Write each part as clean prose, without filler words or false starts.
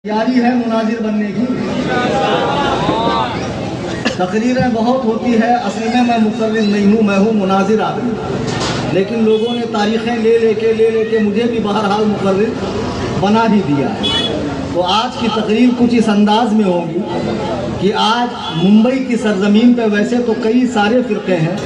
تیاری ہے مناظر بننے کی؟ تقریریں بہت ہوتی ہے، اصل میں مقرر نہیں ہوں، میں ہوں مناظر آدمی، لیکن لوگوں نے تاریخیں لے لے کے مجھے بھی بہرحال مقرر بنا ہی دیا ہے۔ تو آج کی تقریر کچھ اس انداز میں ہوگی کہ آج ممبئی کی سرزمین پہ ویسے تو کئی سارے فرقے ہیں،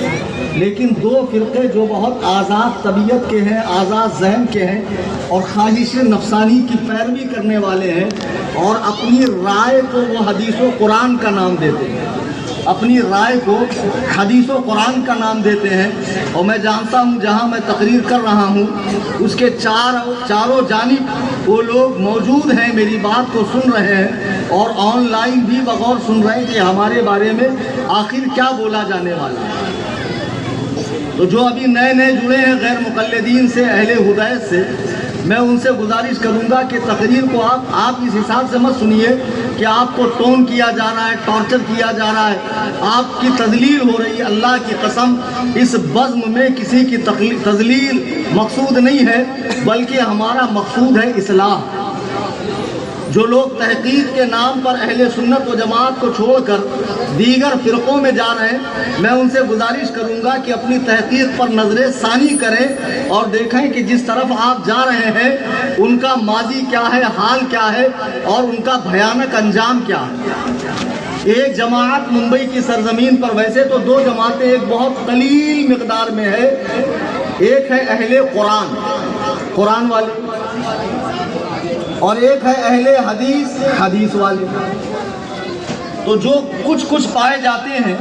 لیکن دو فرقے جو بہت آزاد طبیعت کے ہیں، آزاد ذہن کے ہیں اور خواہش نفسانی کی پیروی کرنے والے ہیں، اور اپنی رائے کو وہ حدیث و قرآن کا نام دیتے ہیں، اپنی رائے کو حدیث و قرآن کا نام دیتے ہیں۔ اور میں جانتا ہوں جہاں میں تقریر کر رہا ہوں اس کے چاروں جانب وہ لوگ موجود ہیں، میری بات کو سن رہے ہیں اور آن لائن بھی بغور سن رہے ہیں کہ ہمارے بارے میں آخر کیا بولا جانے والا ہے۔ تو جو ابھی نئے جڑے ہیں غیر مقلدین سے، اہل ہدایت سے، میں ان سے گزارش کروں گا کہ تقریر کو آپ اس حساب سے مت سنیے کہ آپ کو ٹون کیا جا رہا ہے، ٹارچر کیا جا رہا ہے، آپ کی تذلیل ہو رہی ہے۔ اللہ کی قسم اس بزم میں کسی کی تذلیل مقصود نہیں ہے، بلکہ ہمارا مقصود ہے اصلاح۔ جو لوگ تحقیق کے نام پر اہل سنت و جماعت کو چھوڑ کر دیگر فرقوں میں جا رہے ہیں، میں ان سے گزارش کروں گا کہ اپنی تحقیق پر نظر ثانی کریں اور دیکھیں کہ جس طرف آپ جا رہے ہیں ان کا ماضی کیا ہے، حال کیا ہے اور ان کا بھیانک انجام کیا ہے۔ ایک جماعت ممبئی کی سرزمین پر، ویسے تو دو جماعتیں ایک بہت قلیل مقدار میں ہے، ایک ہے اہل قرآن والے، اور ایک ہے اہل حدیث والے۔ تو جو کچھ پائے جاتے ہیں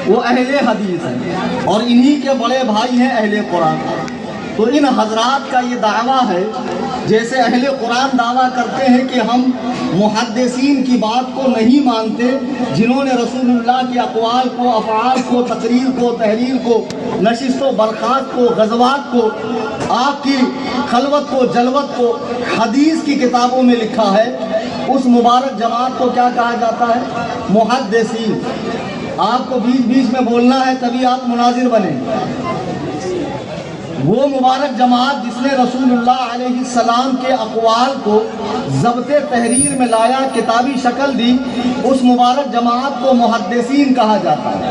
وہ اہل حدیث ہیں، اور انہی کے بڑے بھائی ہیں اہل قرآن۔ تو ان حضرات کا یہ دعویٰ ہے، جیسے اہل قرآن دعویٰ کرتے ہیں کہ ہم محدثین کی بات کو نہیں مانتے، جنہوں نے رسول اللہ کے اقوال کو، افعال کو، تقریر کو، تحریر کو، نشست و برخاست کو، غزوات کو، آپ کی خلوت کو، جلوت کو حدیث کی کتابوں میں لکھا ہے، اس مبارک جماعت کو کیا کہا جاتا ہے؟ محدثین۔ آپ کو بیچ میں بولنا ہے تبھی آپ مناظر بنیں۔ وہ مبارک جماعت جس نے رسول اللہ علیہ السلام کے اقوال کو ضبط تحریر میں لایا، کتابی شکل دی، اس مبارک جماعت کو محدثین کہا جاتا ہے۔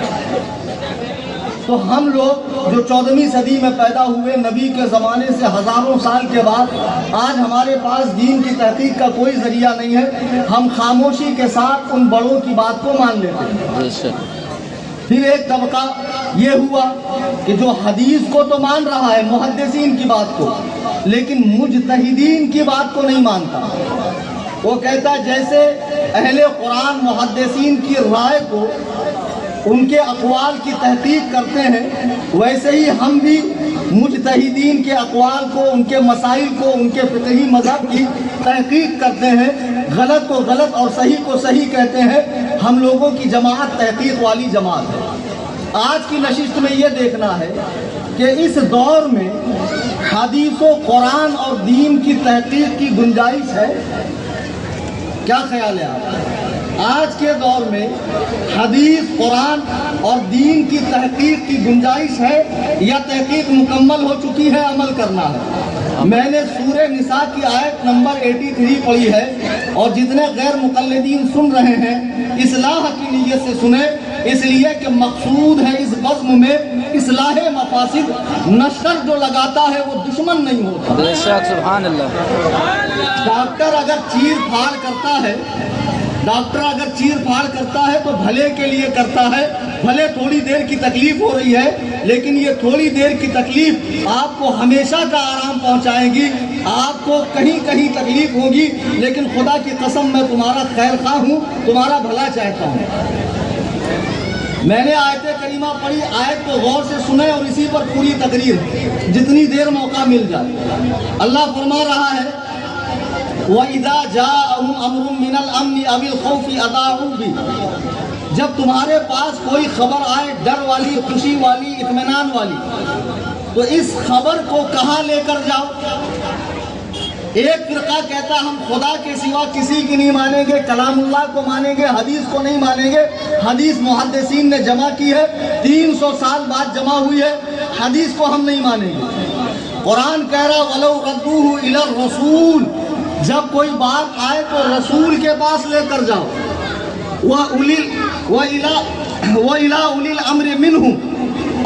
تو ہم لوگ جو 14ویں صدی میں پیدا ہوئے، نبی کے زمانے سے ہزاروں سال کے بعد آج ہمارے پاس دین کی تحقیق کا کوئی ذریعہ نہیں ہے، ہم خاموشی کے ساتھ ان بڑوں کی بات کو مان لیتے ہیں۔ پھر ایک طبقہ یہ ہوا کہ جو حدیث کو تو مان رہا ہے، محدثین کی بات کو، لیکن مجتہدین کی بات کو نہیں مانتا۔ وہ کہتا ہے جیسے اہل قرآن محدثین کی رائے کو، ان کے اقوال کی تحقیق کرتے ہیں، ویسے ہی ہم بھی مجتہدین کے اقوال کو، ان کے مسائل کو، ان کے فقہی مذہب کی تحقیق کرتے ہیں، غلط کو غلط اور صحیح کو صحیح کہتے ہیں۔ ہم لوگوں کی جماعت تحقیق والی جماعت ہے۔ آج کی نشست میں یہ دیکھنا ہے کہ اس دور میں حدیث و قرآن اور دین کی تحقیق کی گنجائش ہے؟ کیا خیال ہے آپ؟ آج کے دور میں حدیث، قرآن اور دین کی تحقیق کی گنجائش ہے یا تحقیق مکمل ہو چکی ہے، عمل کرنا ہے؟ میں نے سورہ نساء کی آیت نمبر 83 پڑھی ہے، اور جتنے غیر مقلدین سن رہے ہیں اصلاح کی نیت سے سنیں، اس لیے کہ مقصود ہے اس بزم میں اصلاح مفاسد۔ نشر جو لگاتا ہے وہ دشمن نہیں ہوتا۔ بے شک، سبحان اللہ۔ ڈاکٹر اگر چیر پھاڑ کرتا ہے تو بھلے کے لیے کرتا ہے، بھلے تھوڑی دیر کی تکلیف ہو رہی ہے، لیکن یہ تھوڑی دیر کی تکلیف آپ کو ہمیشہ کا آرام پہنچائے گی۔ آپ کو کہیں تکلیف ہوگی، لیکن خدا کی قسم میں تمہارا خیر خواہ ہوں، تمہارا بھلا چاہتا ہوں۔ میں نے آیت کریمہ پڑھی، آیت کو غور سے سنیں اور اسی پر پوری تقریر جتنی دیر موقع مل جائے۔ اللہ فرما رہا ہے وَإِذَا جَاءَهُمْ أَمْرٌ مِّنَ الْأَمْنِ أَوِ الْخَوْفِ أَذَاعُوا بِهِ۔ جب تمہارے پاس کوئی خبر آئے، ڈر والی، خوشی والی، اطمینان والی، تو اس خبر کو کہاں لے کر جاؤ؟ ایک فرقہ کہتا ہم خدا کے سوا کسی کی نہیں مانیں گے، کلام اللہ کو مانیں گے، حدیث کو نہیں مانیں گے۔ حدیث محدثین نے جمع کی ہے، 300 سال بعد جمع ہوئی ہے، حدیث کو ہم نہیں مانیں گے۔ قرآن کہہ رہا وَلَوْ رَدُّوهُ إِلَى الرَّسُولِ، جب کوئی بات آئے تو رسول کے پاس لے کر جاؤ. وَإِلَىٰ أُولِي الْأَمْرِ مِنْهُمْ،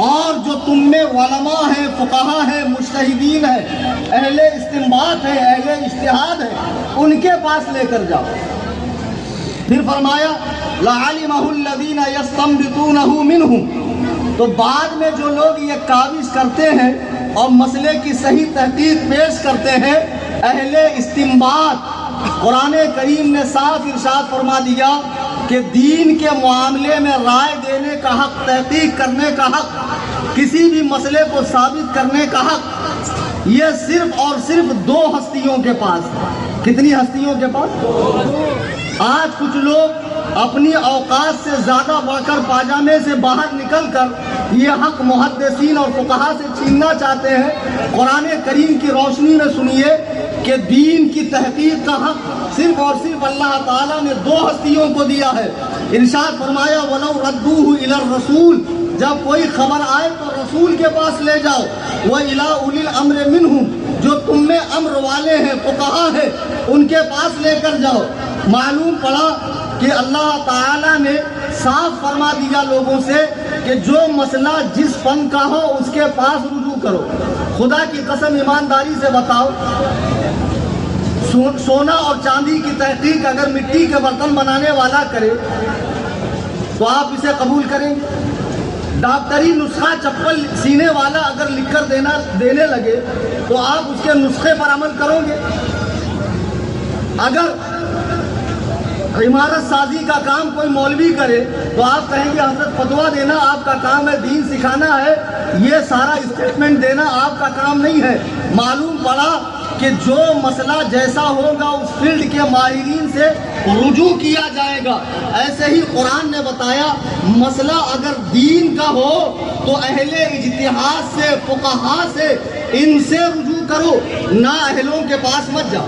اور جو تم میں علماء ہیں، فقہا ہیں، مجتہدین ہیں، اہل استنباط ہیں، اہل اجتہاد ہیں، ان کے پاس لے کر جاؤ. پھر فرمایا لَعَلِمَهُ الَّذِينَ يَسْتَنبِطُونَهُ مِنْهُمْ، تو بعد میں جو لوگ یہ کاوش کرتے ہیں اور مسئلے کی صحیح تحقیق پیش کرتے ہیں، اہل استنباط، قرآن کریم نے صاف ارشاد فرما دیا کہ دین کے معاملے میں رائے دینے کا حق، تحقیق کرنے کا حق، کسی بھی مسئلے کو ثابت کرنے کا حق، یہ صرف اور صرف دو ہستیوں کے پاس. کتنی ہستیوں کے پاس؟ آج کچھ لوگ اپنی اوقات سے زیادہ بڑھ کر پاجامے سے باہر نکل کر یہ حق محدثین اور فقہا سے چھیننا چاہتے ہیں. قرآن کریم کی روشنی میں سنیے کہ دین کی تحقیق کا حق صرف اور صرف اللہ تعالیٰ نے دو ہستیوں کو دیا ہے. ارشاد فرمایا وَلَوْ رَدُّوهُ إِلَى الرَّسُولِ، جب کوئی خبر آئے تو رسول کے پاس لے جاؤ. وَإِلَىٰ أُولِي الْأَمْرِ مِنْهُمْ، جو تم میں امر والے ہیں، فقہا ہیں، ان کے پاس لے کر جاؤ. معلوم پڑا کہ اللہ تعالیٰ نے صاف فرما دیا لوگوں سے کہ جو مسئلہ جس فن کا ہو اس کے پاس رجوع کرو. خدا کی قسم ایمانداری سے بتاؤ، سونا اور چاندی کی تحقیق اگر مٹی کے برتن بنانے والا کرے تو آپ اسے قبول کریں گے؟ ڈاکٹری نسخہ چپل سینے والا اگر لکھ کر دینے لگے تو آپ اس کے نسخے پر عمل کرو گے؟ اگر عمارت سازی کا کام کوئی مولوی کرے تو آپ کہیں گے حضرت فتویٰ دینا آپ کا کام ہے، دین سکھانا ہے، یہ سارا اسٹیٹمنٹ دینا آپ کا کام نہیں ہے. معلوم پڑا کہ جو مسئلہ جیسا ہوگا اس فیلڈ کے ماہرین سے رجوع کیا جائے گا. ایسے ہی قرآن نے بتایا مسئلہ اگر دین کا ہو تو اہل اجتہاد سے، فقہا سے، ان سے رجوع کرو، نہ اہلوں کے پاس مت جاؤ.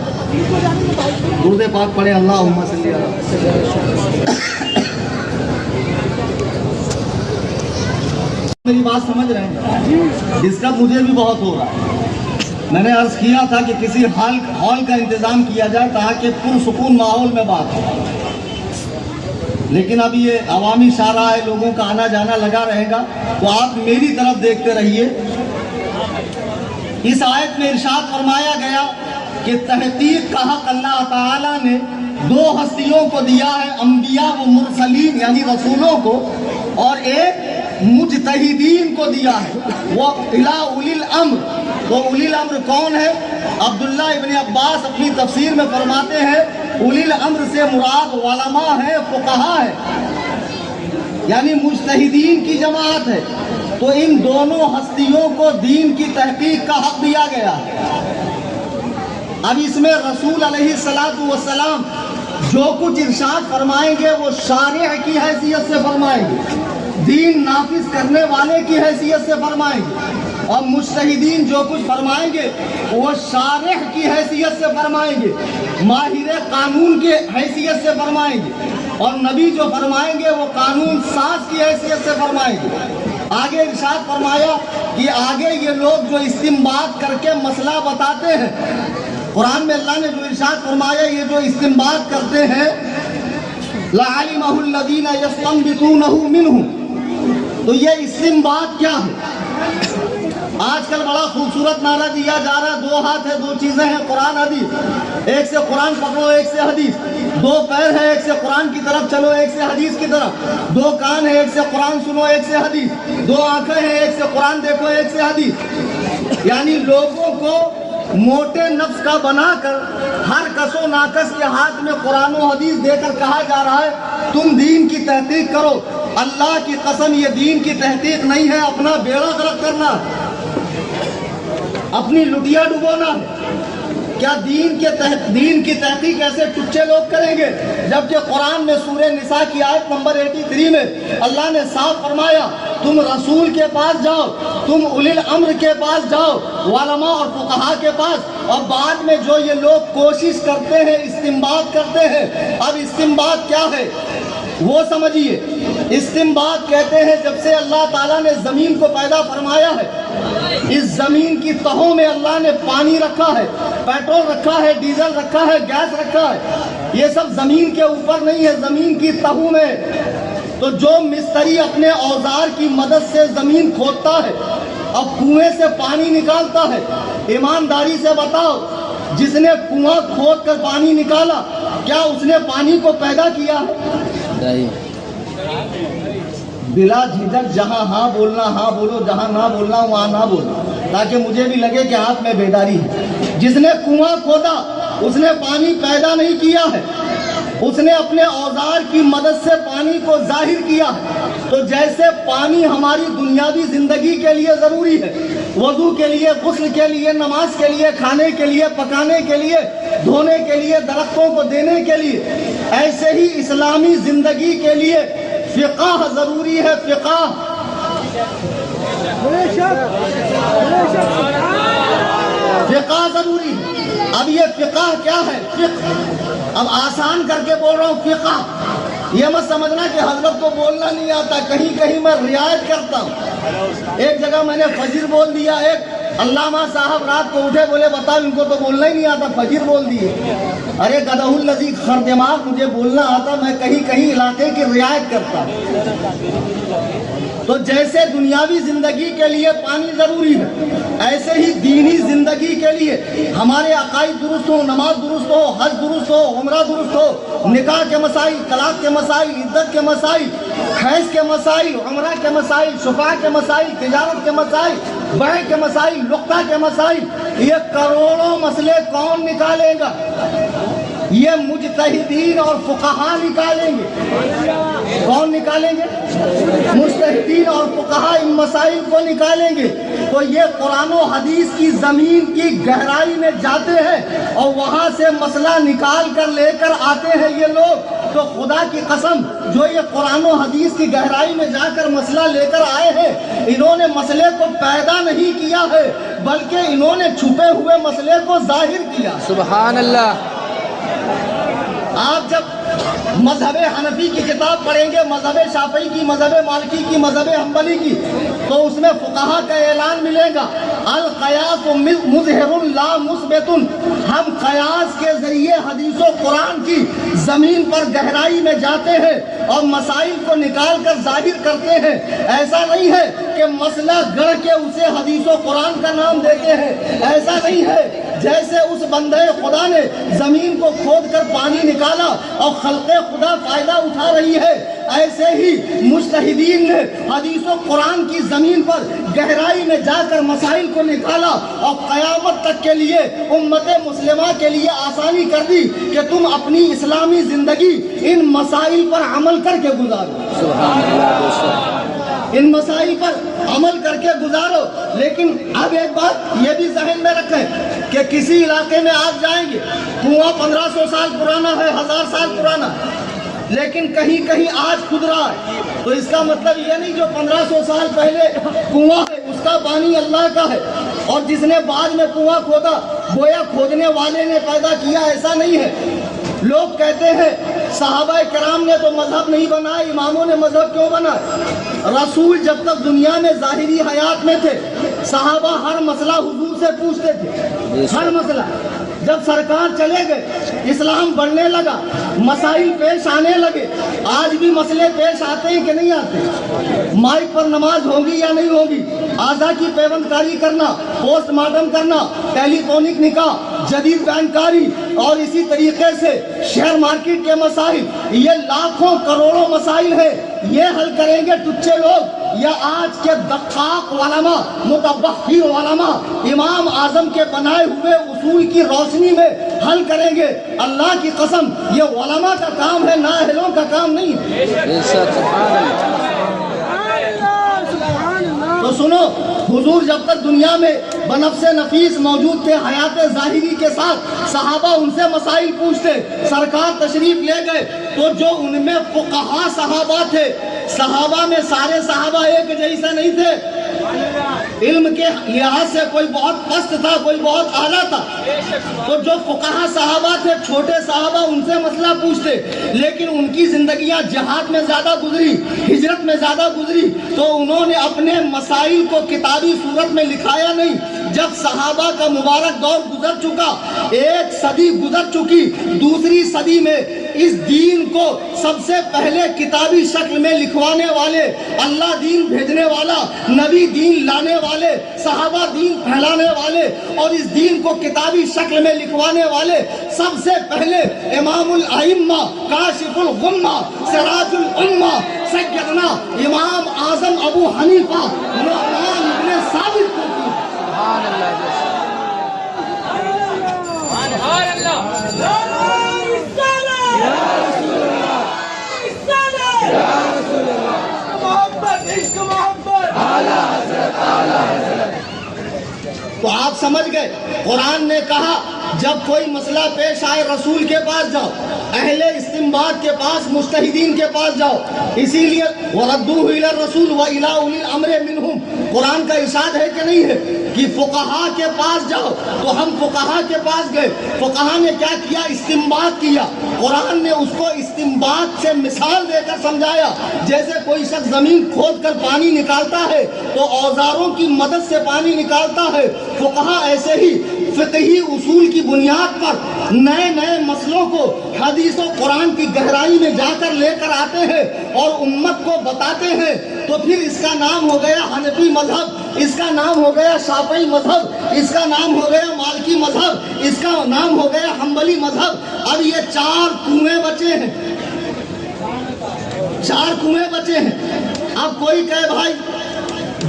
درود پاک پڑھے اللہم صلی اللہ. میری بات سمجھ رہے ہیں؟ ڈسکس مجھے بھی بہت ہو رہا ہے. میں نے عرض کیا تھا کہ کسی ہال کا انتظام کیا جائے تاکہ پرسکون ماحول میں بات ہو، لیکن اب یہ عوامی شارع ہے، لوگوں کا آنا جانا لگا رہے گا، تو آپ میری طرف دیکھتے رہیے. اس آیت میں ارشاد فرمایا گیا کہ تحقیق کا حق اللہ تعالیٰ نے دو ہستیوں کو دیا ہے، انبیاء و مرسلین یعنی رسولوں کو، اور ایک مجتہدین کو دیا ہے. وہ اِلیٰ اُولی الْأَمْرِ، وہ اولی الامر کون ہے؟ عبداللہ ابن عباس اپنی تفسیر میں فرماتے ہیں اولی الامر سے مراد علماء ہے، فقہا ہے، یعنی مجتہدین کی جماعت ہے. تو ان دونوں ہستیوں کو دین کی تحقیق کا حق دیا گیا ہے. اب اس میں رسول علیہ السلام جو کچھ ارشاد فرمائیں گے وہ شارع کی حیثیت سے فرمائیں گے، دین نافذ کرنے والے کی حیثیت سے فرمائیں گے، اور مجتہدین جو کچھ فرمائیں گے وہ شارع کی حیثیت سے فرمائیں گے، ماہر قانون کی حیثیت سے فرمائیں گے، اور نبی جو فرمائیں گے وہ قانون ساز کی حیثیت سے فرمائیں گے. آگے ارشاد فرمایا کہ آگے یہ لوگ جو استنباط کر کے مسئلہ بتاتے ہیں، قرآن میں اللہ نے جو ارشاد فرمایا یہ جو استنباط کرتے ہیں لَعَلِمَهُ الَّذِينَ يَسْتَنبِطُونَهُ مِنْهُمْ، تو یہ استنباط کیا ہے؟ آج کل بڑا خوبصورت نعرہ دیا جا رہا ہے، دو ہاتھ ہے، دو چیزیں ہیں، قرآن حدیث. ایک سے قرآن پکڑو، ایک سے حدیث. دو پیر ہے، ایک سے قرآن کی طرف چلو، ایک سے حدیث کی طرف. دو کان ہے، ایک سے قرآن سنو، ایک سے حدیث. دو آنکھیں ہیں، ایک سے قرآن دیکھو، ایک سے حدیث. یعنی لوگوں کو موٹے نفس کا بنا کر ہر کس و ناکس کے ہاتھ میں قرآن و حدیث دے کر کہا جا رہا ہے تم دین کی تحقیق کرو. اللہ کی قسم یہ دین کی تحقیق نہیں ہے، اپنا بیڑا غرق کرنا، اپنی لٹیا ڈبونا. کیا دین کی تحقیق ایسے ٹچے لوگ کریں گے؟ جبکہ قرآن میں سورہ نساء کی آیت نمبر 83 میں اللہ نے صاف فرمایا تم رسول کے پاس جاؤ، تم اولی الامر کے پاس جاؤ، علماء اور فقہا کے پاس. اور بعد میں جو یہ لوگ کوشش کرتے ہیں، استنباط کرتے ہیں. اب استنباط کیا ہے؟ وہ سمجھیے استنباط کہتے ہیں جب سے اللہ تعالیٰ نے زمین کو پیدا فرمایا ہے، اس زمین کی تہوں میں اللہ نے پانی رکھا ہے، پیٹرول رکھا ہے، ڈیزل رکھا ہے، گیس رکھا ہے، یہ سب زمین کے اوپر نہیں ہے، زمین کی تہوں میں۔ تو جو مستری اپنے اوزار کی مدد سے زمین کھودتا ہے اور کنویں سے پانی نکالتا ہے، ایمانداری سے بتاؤ جس نے کنواں کھود کر پانی نکالا کیا اس نے پانی کو پیدا کیا ہے؟ بلا جھجک جہاں ہاں بولنا ہاں بولو، جہاں نہ بولنا وہاں نہ بولنا، تاکہ مجھے بھی لگے کہ آپ میں بیداری ہے۔ جس نے کنواں کھودا اس نے پانی پیدا نہیں کیا ہے، اس نے اپنے اوزار کی مدد سے پانی کو ظاہر کیا ہے۔ تو جیسے پانی ہماری دنیاوی زندگی کے لیے ضروری ہے، وضو کے لیے، غسل کے لیے، نماز کے لیے، کھانے کے لیے، پکانے کے لیے، دھونے کے لیے، درختوں کو دینے کے لیے، ایسے ہی اسلامی زندگی کے لیے فقہ ضروری ہے۔ فقہ ضروری ہے۔ اب یہ فقہ کیا ہے؟ فقہ اب آسان کر کے بول رہا ہوں، فقہ یہ مت سمجھنا کہ حضرت کو بولنا نہیں آتا، کہیں کہیں میں رعایت کرتا ہوں۔ ایک جگہ میں نے فجر بول دیا، ایک علامہ صاحب رات کو اٹھے بولے بتاؤ ان کو تو بولنا ہی نہیں آتا، فجر بول دیے۔ ارے گدھا الذی خر دماغ، مجھے بولنا آتا، میں کہیں کہیں علاقے کی رعایت کرتا ہوں۔ تو جیسے دنیاوی زندگی کے لیے پانی ضروری ہے، ایسے ہی دینی زندگی کے لیے ہمارے عقائد درست ہو، نماز درست ہو، حج درست ہو، عمرہ درست ہو، نکاح کے مسائل، طلاق کے مسائل، عدت کے مسائل، حیض کے مسائل، عمرہ کے مسائل، شفاء کے مسائل، تجارت کے مسائل، بیع کے مسائل، لقطہ کے مسائل، یہ کروڑوں مسئلے کون نکالے گا؟ یہ مجتہدین اور فقہا نکالیں گے۔ کون نکالیں گے؟ مجتہدین اور فقہا ان مسائل کو نکالیں گے۔ تو یہ قرآن و حدیث کی زمین کی گہرائی میں جاتے ہیں اور وہاں سے مسئلہ نکال کر لے کر آتے ہیں یہ لوگ۔ تو خدا کی قسم جو یہ قرآن و حدیث کی گہرائی میں جا کر مسئلہ لے کر آئے ہیں، انہوں نے مسئلے کو پیدا نہیں کیا ہے بلکہ انہوں نے چھپے ہوئے مسئلے کو ظاہر کیا۔ سبحان اللہ۔ آپ جب مذہب حنفی کی کتاب پڑھیں گے، مذہب شافعی کی، مذہب مالکی کی، مذہب حنبلی کی، تو اس میں فقہا کا اعلان ملے گا، القیاس مظہر لا مثبت، ہم قیاس کے ذریعے حدیث و قرآن کی زمین پر گہرائی میں جاتے ہیں اور مسائل کو نکال کر ظاہر کرتے ہیں۔ ایسا نہیں ہے کہ مسئلہ گڑھ کے اسے حدیث و قرآن کا نام دیتے ہیں، ایسا نہیں ہے۔ جیسے اس بندے خدا نے زمین کو کھود کر پانی نکالا اور خلق خدا فائدہ اٹھا رہی ہے، ایسے ہی مجتہدین نے حدیث و قرآن کی زمین پر گہرائی میں جا کر مسائل کو نکالا اور قیامت تک کے لیے امت مسلمہ کے لیے آسانی کر دی کہ تم اپنی اسلامی زندگی ان مسائل پر عمل کر کے گزارو۔ سبحان اللہ۔ ان مسائل پر عمل کر کے گزارو۔ لیکن اب ایک بات یہ بھی ذہن میں رکھیں کہ کسی علاقے میں آپ جائیں گے، کنواں 1500 سال پرانا ہے، 1000 سال پرانا، لیکن کہیں کہیں آج کھد رہا ہے، تو اس کا مطلب یہ نہیں جو 1500 سال پہلے کنواں ہے اس کا پانی اللہ کا ہے، اور جس نے بعد میں کنواں کھودا گویا کھودنے والے نے پیدا کیا، ایسا نہیں ہے۔ لوگ کہتے ہیں صحابہ کرام نے تو مذہب نہیں بنایا، اماموں نے مذہب کیوں بنایا؟ رسول جب تک دنیا میں ظاہری حیات میں تھے، صحابہ ہر مسئلہ حضور سے پوچھتے تھے، ہر مسئلہ۔ جب سرکار چلے گئے، اسلام بڑھنے لگا، مسائل پیش آنے لگے۔ آج بھی مسئلے پیش آتے ہیں کہ نہیں آتے؟ مائک پر نماز ہوگی یا نہیں ہوگی، اعضاء کی پیوند کاری کرنا، پوسٹ مارٹم کرنا، ٹیلی فونک نکاح، جدید بینکاری، اور اسی طریقے سے شیئر مارکیٹ کے مسائل، یہ لاکھوں کروڑوں مسائل ہیں۔ یہ حل کریں گے ٹچے لوگ یا آج کے دقاق علماء، متبحر علماء، امام اعظم کے بنائے ہوئے اصول کی روشنی میں حل کریں گے؟ اللہ کی قسم یہ علماء کا کام ہے، نااہلوں کا کام نہیں ہے۔ تو سنو، حضور جب تک دنیا میں بنفس نفیس موجود تھے، حیات ظاہری کے ساتھ، صحابہ ان سے مسائل پوچھتے، سرکار تشریف لے گئے تو جو ان میں فقہا صحابہ تھے، صحابہ میں سارے صحابہ ایک جیسا نہیں تھے۔ علم کے لحاظ سے کوئی بہت پست تھا، کوئی بہت اعلیٰ تھا، تو جو فقہا صحابہ تھے، چھوٹے صحابہ، ان سے مسئلہ پوچھتے، لیکن ان کی زندگیاں جہاد میں زیادہ گزری، ہجرت میں زیادہ گزری، تو انہوں نے اپنے مسائل کو کتابی صورت میں لکھایا نہیں۔ جب صحابہ کا مبارک دور گزر چکا، ایک صدی گزر چکی، دوسری صدی میں اس دین کو سب سے پہلے کتابی شکل میں لکھوانے والے، اللہ دین بھیجنے والا، نبی دین لانے والے، صحابہ دین پھیلانے والے اور اس دین کو کتابی شکل میں لکھوانے والے سب سے پہلے امام الائمہ، کاشف الغمہ، سراج الامہ، سیدنا امام اعظم ابو حنیفہ نعمان ابن ثابت کو کی۔ تو آپ سمجھ گئے، قرآن نے کہا جب کوئی مسئلہ پیش آئے رسول کے پاس جاؤ، اہل استنباط کے پاس، مجتہدین کے پاس جاؤ۔ اسی لیے وَرَدُّوهُ إِلَى الرَّسُولِ وَإِلَىٰ أُولِي الْأَمْرِ مِنْهُمْ، قرآن کا ارشاد ہے کہ نہیں ہے کہ فقہا کے پاس جاؤ؟ تو ہم فقہا کے پاس گئے، فقہا نے کیا کیا؟ استنباط کیا۔ قرآن نے اس کو استنباط سے مثال دے کر سمجھایا، جیسے کوئی شخص زمین کھود کر پانی نکالتا ہے تو اوزاروں کی مدد سے پانی نکالتا ہے، فقہا ایسے ہی فقہی اصول کی بنیاد پر نئے نئے مسئلوں کو حدیث و قرآن کی گہرائی میں جا کر لے کر آتے ہیں اور امت کو بتاتے ہیں۔ تو پھر اس کا نام ہو گیا حنفی مذہب، اس کا نام ہو گیا شافعی مذہب، اس کا نام ہو گیا مالکی مذہب، اس کا نام ہو گیا حنبلی مذہب۔ اب یہ 4 کنویں بچے ہیں، 4 کنویں بچے ہیں۔ اب کوئی کہے بھائی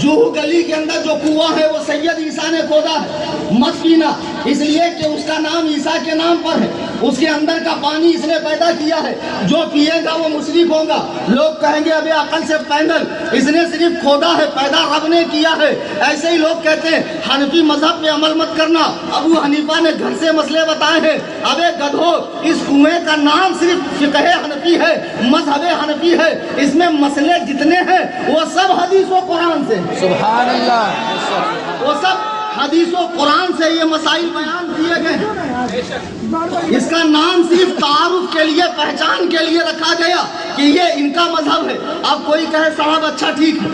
جوہو گلی کے اندر جو کنواں ہے وہ سید عیسیٰ نے کھودا ہے، مت پینا، اس لیے کہ اس کا نام عیسیٰ کے نام پر ہے، اس کے اندر کا پانی اس نے پیدا کیا ہے، جو پیے گا وہ مشرک ہوگا۔ لوگ کہیں گے ابھی عقل سے پینڈل، اس نے صرف کھودا ہے، پیدا رب نے کیا ہے۔ ایسے ہی لوگ کہتے ہیں حنفی مذہب پہ عمل مت کرنا، ابو حنیفہ نے گھر سے مسئلے بتائے ہیں۔ ابے گدھو، اس کنویں کا نام صرف فقہ حنفی ہے، مذہب حنفی ہے، اس میں مسئلے جتنے ہیں وہ سب حدیث و قرآن سے، سبحان اللہ، وہ سب حدیث و قرآن سے یہ مسائل بیان کیے گئے ہیں۔ اس کا نام صرف تعارف کے لیے، پہچان کے لیے رکھا گیا کہ یہ ان کا مذہب ہے۔ اب کوئی کہے صاحب اچھا ٹھیک ہے،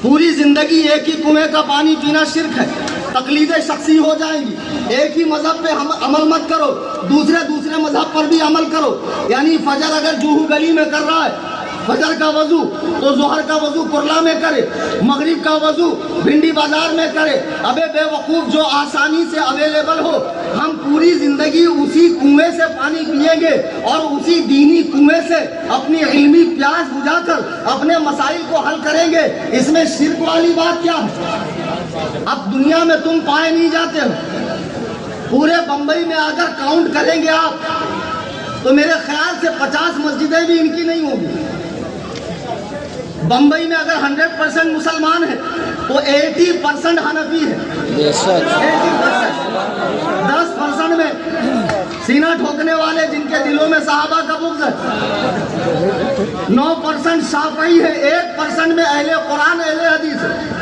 پوری زندگی ایک ہی کنویں کا پانی پینا شرک ہے، تقلیدیں شخصی ہو جائیں گی، ایک ہی مذہب پہ عمل مت کرو، دوسرے مذہب پر بھی عمل کرو۔ یعنی فجر اگر جوہو گلی میں کر رہا ہے فجر کا وضو تو ظہر کا وضو کرلا میں کرے، مغرب کا وضو بھنڈی بازار میں کرے۔ ابے بے وقوف، جو آسانی سے اویلیبل ہو، ہم پوری زندگی اسی کنویں سے پانی پیئیں گے اور اسی دینی کنویں سے اپنی علمی پیاس بجھا کر اپنے مسائل کو حل کریں گے۔ اس میں شرک والی بات کیا ہے؟ اب دنیا میں تم پائے نہیں جاتے ہو، پورے بمبئی میں اگر کاؤنٹ کریں گے آپ تو میرے خیال سے 50 مسجدیں بھی ان کی نہیں ہوں گی۔ بمبئی میں اگر 100% مسلمان ہیں تو 80% حنفی ہے، 80%۔ 10% میں سینہ ٹھوکنے والے جن کے دلوں میں صحابہ کا بغض ہے، 9% شافعی ہے، 1% میں اہل قرآن اہل حدیث ہے۔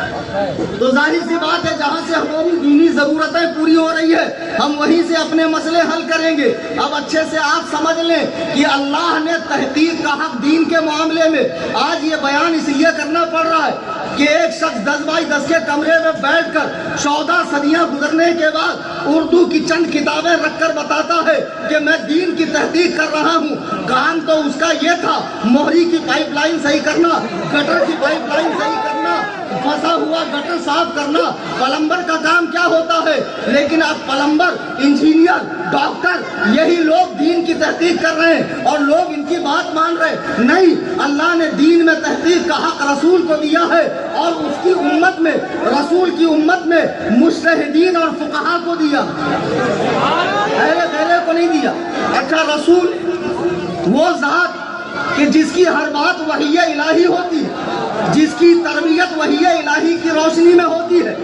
تو ظاہر سی بات ہے جہاں سے ہماری دینی ضرورتیں پوری ہو رہی ہے ہم وہیں سے اپنے مسئلے حل کریں گے۔ اب اچھے سے آپ سمجھ لیں کہ اللہ نے تحقیق کا حق دین کے معاملے میں آج یہ بیان اس لیے کرنا پڑ رہا ہے کہ ایک شخص 10 بائی 10 کے کمرے میں بیٹھ کر 14 صدیاں گزرنے کے بعد اردو کی چند کتابیں رکھ کر بتاتا ہے کہ میں دین کی تحقیق کر رہا ہوں۔ کام تو اس کا یہ تھا موہری کی پائپ لائن صحیح کرنا، گٹر کی پائپ لائن صحیح کرنا، پھنسا ہوا گٹر صاف کرنا۔ پلمبر کا کام کیا ہوتا ہے؟ لیکن اب پلمبر، انجینئر، ڈاکٹر، یہی لوگ دین کی تحقیق کر رہے ہیں اور لوگ ان کی بات مان رہے نہیں۔ اللہ نے دین میں تحقیق کا حق رسول کو دیا ہے اور اس کی امت میں، رسول کی امت میں مجتہدین اور فقہا کو دیا، پہلے کو نہیں دیا۔ اچھا، رسول وہ ذات کہ جس کی ہر بات وحی الہی ہوتی ہے، جس کی تربیت وحی الہی کی روشنی میں ہوتی ہے،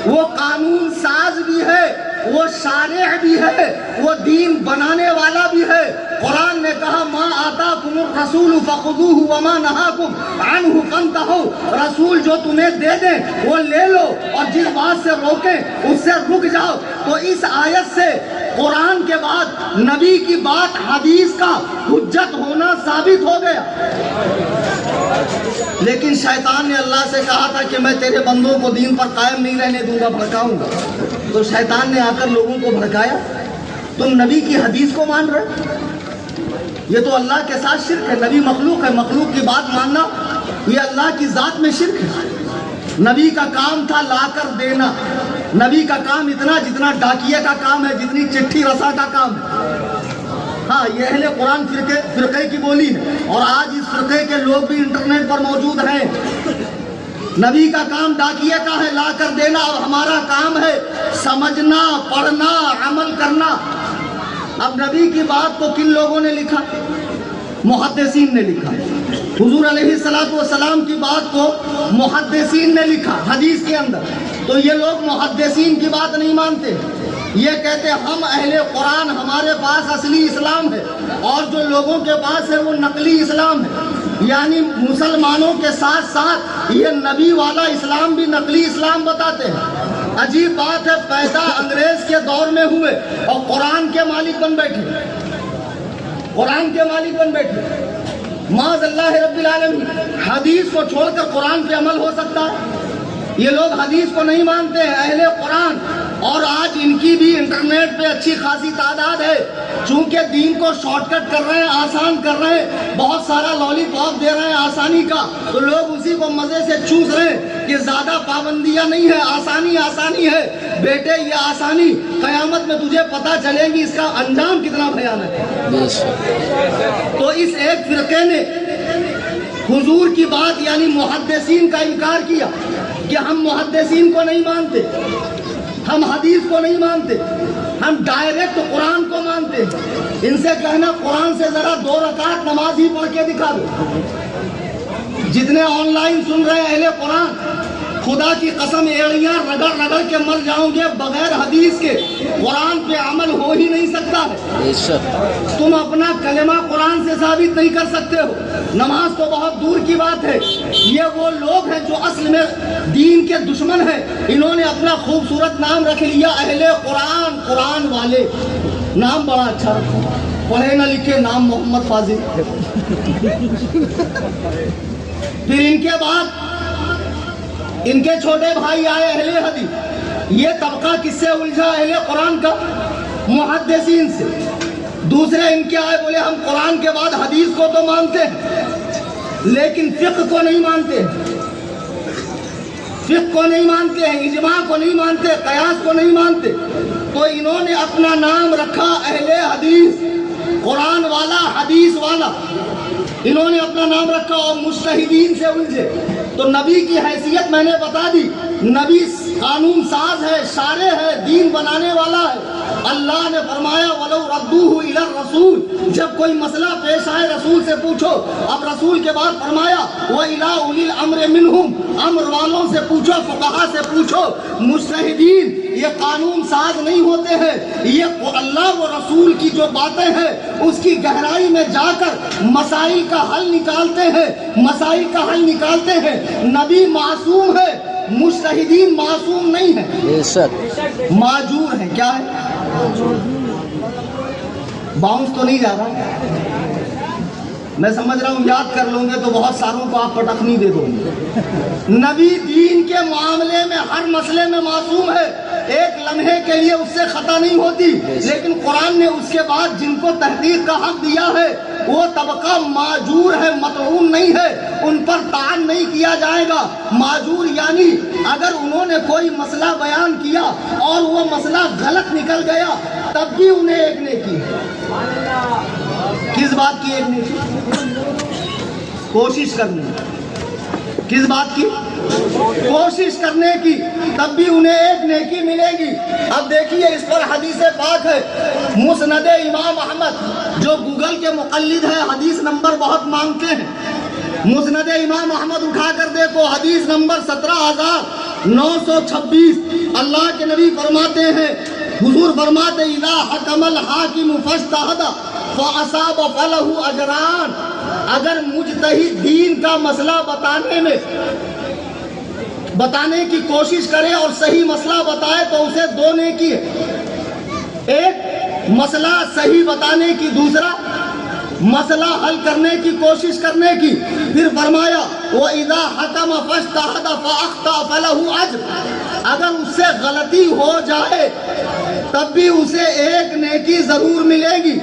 وہ قانون ساز بھی ہے، وہ شارع بھی ہے، وہ دین بنانے والا بھی ہے۔ قرآن نے کہا ما آتاکم الرسول فخذوہ وما نہاکم عنہ فانتہوا، رسول جو تمہیں دے دیں وہ لے لو اور جس بات سے روکیں اس سے رک جاؤ۔ تو اس آیت سے قرآن کے بعد نبی کی بات حدیث کا حجت ہونا ثابت ہو گیا۔ لیکن شیطان نے اللہ سے کہا تھا کہ میں تیرے بندوں کو دین پر قائم نہیں رہنے دوں گا، بھڑکاؤں گا۔ تو شیطان نے آ کر لوگوں کو بھڑکایا، تم نبی کی حدیث کو مان رہے، یہ تو اللہ کے ساتھ شرک ہے۔ نبی مخلوق ہے، مخلوق کی بات ماننا یہ اللہ کی ذات میں شرک ہے۔ نبی کا کام تھا لا کر دینا، نبی کا کام اتنا جتنا ڈاکیے کا کام ہے، جتنی چٹھی رسا کا کام ہے۔ ہاں، یہ اہل قرآن فرقے کی بولی ہے، اور آج اس فرقے کے لوگ بھی انٹرنیٹ پر موجود ہیں۔ نبی کا کام ڈاکیے کا ہے، لا کر دینا، اور ہمارا کام ہے سمجھنا، پڑھنا، عمل کرنا۔ اب نبی کی بات کو کن لوگوں نے لکھا؟ محدثین نے لکھا۔ حضور علیہ السلام کی بات کو محدثین نے لکھا حدیث کے اندر۔ تو یہ لوگ محدثین کی بات نہیں مانتے، یہ کہتے ہم اہل قرآن، ہمارے پاس اصلی اسلام ہے، اور جو لوگوں کے پاس ہے وہ نقلی اسلام ہے۔ یعنی مسلمانوں کے ساتھ ساتھ یہ نبی والا اسلام بھی نقلی اسلام بتاتے ہیں۔ عجیب بات ہے، پیدا انگریز کے دور میں ہوئے اور قرآن کے مالک بن بیٹھے، قرآن کے مالک بن بیٹھے۔ معاذ اللہ رب العالمین، حدیث کو چھوڑ کر قرآن پہ عمل ہو سکتا ہے؟ یہ لوگ حدیث کو نہیں مانتے ہیں، اہل قرآن، اور آج ان کی بھی انٹرنیٹ پہ اچھی خاصی تعداد ہے۔ چونکہ دین کو شارٹ کٹ کر رہے ہیں، آسان کر رہے ہیں، بہت سارا لالی پاپ دے رہے ہیں آسانی کا، تو لوگ اسی کو مزے سے چوس رہے ہیں کہ زیادہ پابندیاں نہیں ہے، آسانی آسانی ہے۔ بیٹے یہ آسانی قیامت میں تجھے پتہ چلے گی اس کا انجام کتنا بھیانک ہے۔ تو اس ایک فرقے نے حضور کی بات یعنی محدثین کا انکار کیا کہ ہم محدثین کو نہیں مانتے، ہم حدیث کو نہیں مانتے، ہم ڈائریکٹ قرآن کو مانتے ہیں۔ ان سے کہنا قرآن سے ذرا 2 رکعت نماز ہی پڑھ کے دکھا دو۔ جتنے آن لائن سن رہے ہیں اہل قرآن، خدا کی قسم ایڑیاں رگڑ رگڑ کے مر جاؤں گے، بغیر حدیث کے قرآن پہ عمل ہو ہی نہیں سکتا ہے۔ تم اپنا کلمہ قرآن سے ثابت نہیں کر سکتے ہو، نماز تو بہت دور کی بات ہے۔ یہ وہ لوگ ہیں جو اصل میں دین کے دشمن ہیں، انہوں نے اپنا خوبصورت نام رکھ لیا اہل قرآن، قرآن والے۔ نام بڑا اچھا رکھا، پڑھے نہ لکھے نام محمد فاضل۔ پھر ان کے بعد ان کے چھوٹے بھائی آئے اہل حدیث۔ یہ طبقہ کس سے الجھا؟ اہل قرآن کا، محدثین سے۔ دوسرے ان کے آئے، بولے ہم قرآن کے بعد حدیث کو تو مانتے ہیں لیکن فقہ کو نہیں مانتے، فقہ کو نہیں مانتے ہیں، اجماع کو نہیں مانتے، قیاس کو نہیں مانتے۔ تو انہوں نے اپنا نام رکھا اہل حدیث، قرآن والا، حدیث والا، انہوں نے اپنا نام رکھا، اور مجتہدین سے الجھے۔ تو نبی کی حیثیت میں نے بتا دی، نبی قانون ساز ہے، شارع ہے، دین بنانے والا ہے۔ اللہ نے فرمایا وَلَوْ رَدُّوهُ إِلَى الرَّسُولِ، جب کوئی مسئلہ پیش آئے رسول سے پوچھو۔ اب رسول کے بعد فرمایا وَإِلَىٰ أُولِي الْأَمْرِ مِنْهُمْ، امر والوں سے پوچھو، فقہا سے پوچھو۔ مجتہدین یہ قانون ساز نہیں ہوتے ہیں، یہ اللہ و رسول کی جو باتیں ہیں اس کی گہرائی میں جا کر مسائل کا حل نکالتے ہیں، مسائل کا حل نکالتے ہیں۔ نبی معصوم ہے، مجتہدین معصوم نہیں ہیں، معجور ہیں۔ کیا ہے؟ باؤنس تو نہیں جا رہا، میں سمجھ رہا ہوں یاد کر لوں گے تو بہت ساروں کو آپ پٹخنی دے دو گے۔ نبی دین کے معاملے میں ہر مسئلے میں معصوم ہے، ایک لمحے کے لیے اس سے خطا نہیں ہوتی، لیکن قرآن نے اس کے بعد جن کو تحقیق کا حق دیا ہے وہ طبقہ معجور ہے، مطعون نہیں ہے، ان پر طعن نہیں کیا جائے گا۔ معجور یعنی اگر انہوں نے کوئی مسئلہ بیان کیا اور وہ مسئلہ غلط نکل گیا تب بھی انہیں ایک نیکی ہے۔ کس بات کی ایک نیکی؟ کوشش کرنے۔ کس بات کی؟ کوشش کرنے کی، تب بھی انہیں ایک نیکی ملے گی۔ اب دیکھیے اس پر حدیث پاک ہے، مسند امام احمد، جو گوگل کے مقلد ہے حدیث نمبر بہت مانگتے ہیں، مسند امام احمد اٹھا کر دیکھو، حدیث نمبر 17926۔ اللہ کے نبی فرماتے ہیں، حضور فرماتے اذا حکم الحاکم فاجتہد فَأَصَابَ فَلَهُ أَجْرَانِ، اگر مجتہد دین کا مسئلہ بتانے کی کوشش کرے اور صحیح مسئلہ بتائے تو اسے 2 نیکی ہے، ایک مسئلہ صحیح بتانے کی، دوسرا مسئلہ حل کرنے کی کوشش کرنے کی۔ پھر فرمایا وَإِذَا حَكَمَ فَاجْتَهَدَ فَأَخْطَأَ فَلَهُ أَجْرٌ، اگر اس سے غلطی ہو جائے تب بھی اسے 1 نیکی ضرور ملے گی۔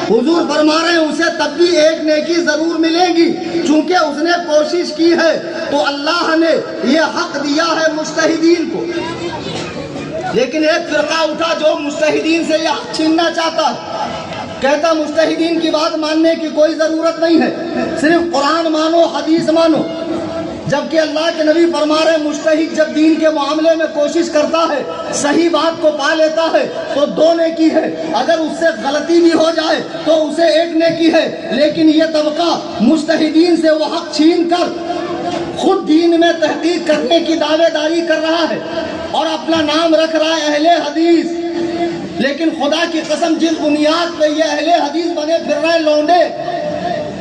حضور فرما رہے ہیں اسے تب بھی 1 نیکی ضرور ملے گی، چونکہ اس نے کوشش کی ہے تو اللہ نے یہ حق دیا ہے مجتہدین کو۔ لیکن ایک فرقہ اٹھا جو مجتہدین سے یہ حق چھیننا چاہتا ہے، کہتا مجتہدین کی بات ماننے کی کوئی ضرورت نہیں ہے، صرف قرآن مانو، حدیث مانو، جبکہ اللہ کے نبی فرما رہے مجتہد جب دین کے معاملے میں کوشش کرتا ہے، صحیح بات کو پا لیتا ہے تو 2 نیکی ہے، اگر اس سے غلطی بھی ہو جائے تو اسے 1 نیکی ہے۔ لیکن یہ طبقہ مجتہدین سے وہ حق چھین کر خود دین میں تحقیق کرنے کی دعوے داری کر رہا ہے اور اپنا نام رکھ رہا ہے اہل حدیث، لیکن خدا کی قسم جس بنیاد پہ یہ اہل حدیث بنے پھر رہے لونڈے،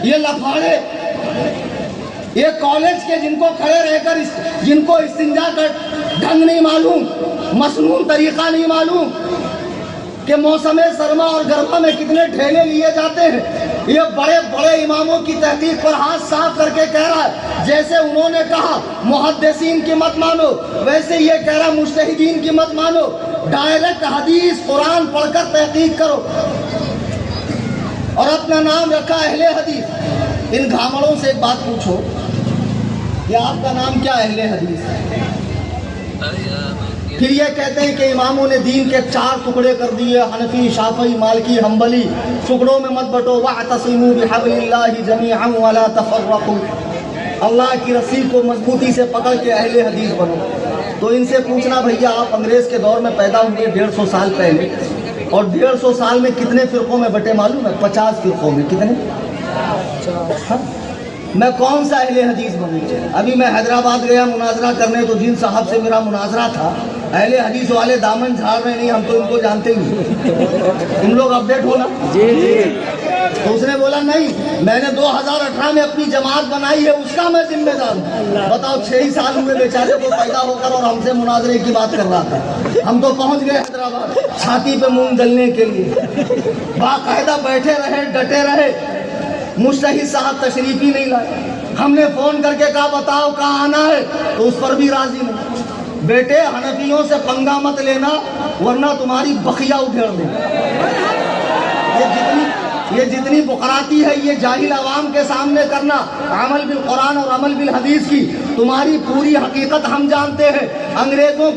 یہ لفاڑے، یہ کالج کے جن کو کھڑے رہ کر جن کو استنجا کا ڈھنگ نہیں معلوم، مسنون طریقہ نہیں معلوم کہ موسم سرما اور گرما میں کتنے ڈھیلے لیے جاتے ہیں، یہ بڑے بڑے اماموں کی تحقیق پر ہاتھ صاف کر کے کہہ رہا ہے جیسے انہوں نے کہا محدثین کی مت مانو، ویسے یہ کہہ رہا مجتہدین کی مت مانو، ڈائریکٹ حدیث قرآن پڑھ کر تحقیق کرو، اور اپنا نام رکھا اہل حدیث۔ ان گھامڑوں سے ایک بات پوچھو کہ آپ کا نام کیا اہل حدیث ہے؟ پھر یہ کہتے ہیں کہ اماموں نے دین کے 4 ٹکڑے کر دیے، حنفی، شافعی، مالکی، حنبلی، ٹکڑوں میں مت بٹو، وَاعْتَصِمُوا بِحَبْلِ اللَّهِ جَمِيعًا وَلَا تَفَرَّقُوا، اللہ کی رسی کو مضبوطی سے پکڑ کے اہل حدیث بنو۔ تو ان سے پوچھنا بھیا آپ انگریز کے دور میں پیدا ہوئے 150 سال پہلے، اور 150 سال میں کتنے فرقوں میں بٹے معلوم ہے؟ 50 فرقوں میں۔ کتنے؟ میں کون سا اہل حدیث بنوں؟ ابھی میں حیدرآباد گیا مناظرہ کرنے تو جن صاحب سے میرا مناظرہ تھا، اہل حدیث والے دامن جھاڑ رہے نہیں، ہم تو ان کو جانتے ہی، تم لوگ اپڈیٹ ہو نا؟ جی۔ تو اس نے بولا نہیں، میں نے 2018 میں اپنی جماعت بنائی ہے، اس کا میں ذمہ دار ہوں۔ بتاؤ 6 ہی سال ہوئے بیچارے کو پیدا ہو کر اور ہم سے مناظرے کی بات کر رہا تھا، ہم تو پہنچ گئے حیدرآباد چھاتی پہ مونگ ڈلنے کے لیے، باقاعدہ بیٹھے رہے، ڈٹے رہے، مجتہد صاحب تشریف ہی نہیں لائے، ہم نے فون کر کے کہا بتاؤ کہاں آنا ہے، تو اس پر بھی راضی نہیں، بیٹے حنفیوں سے پنگا مت لینا ورنہ تمہاری بخیا ادھیڑ دیں۔ یہ جتنی بقراتی ہے یہ جاہل عوام کے سامنے کرنا، عمل بالقرآن اور عمل بالحدیث کی، تمہاری پوری حقیقت ہم جانتے ہیں۔ انگریزوں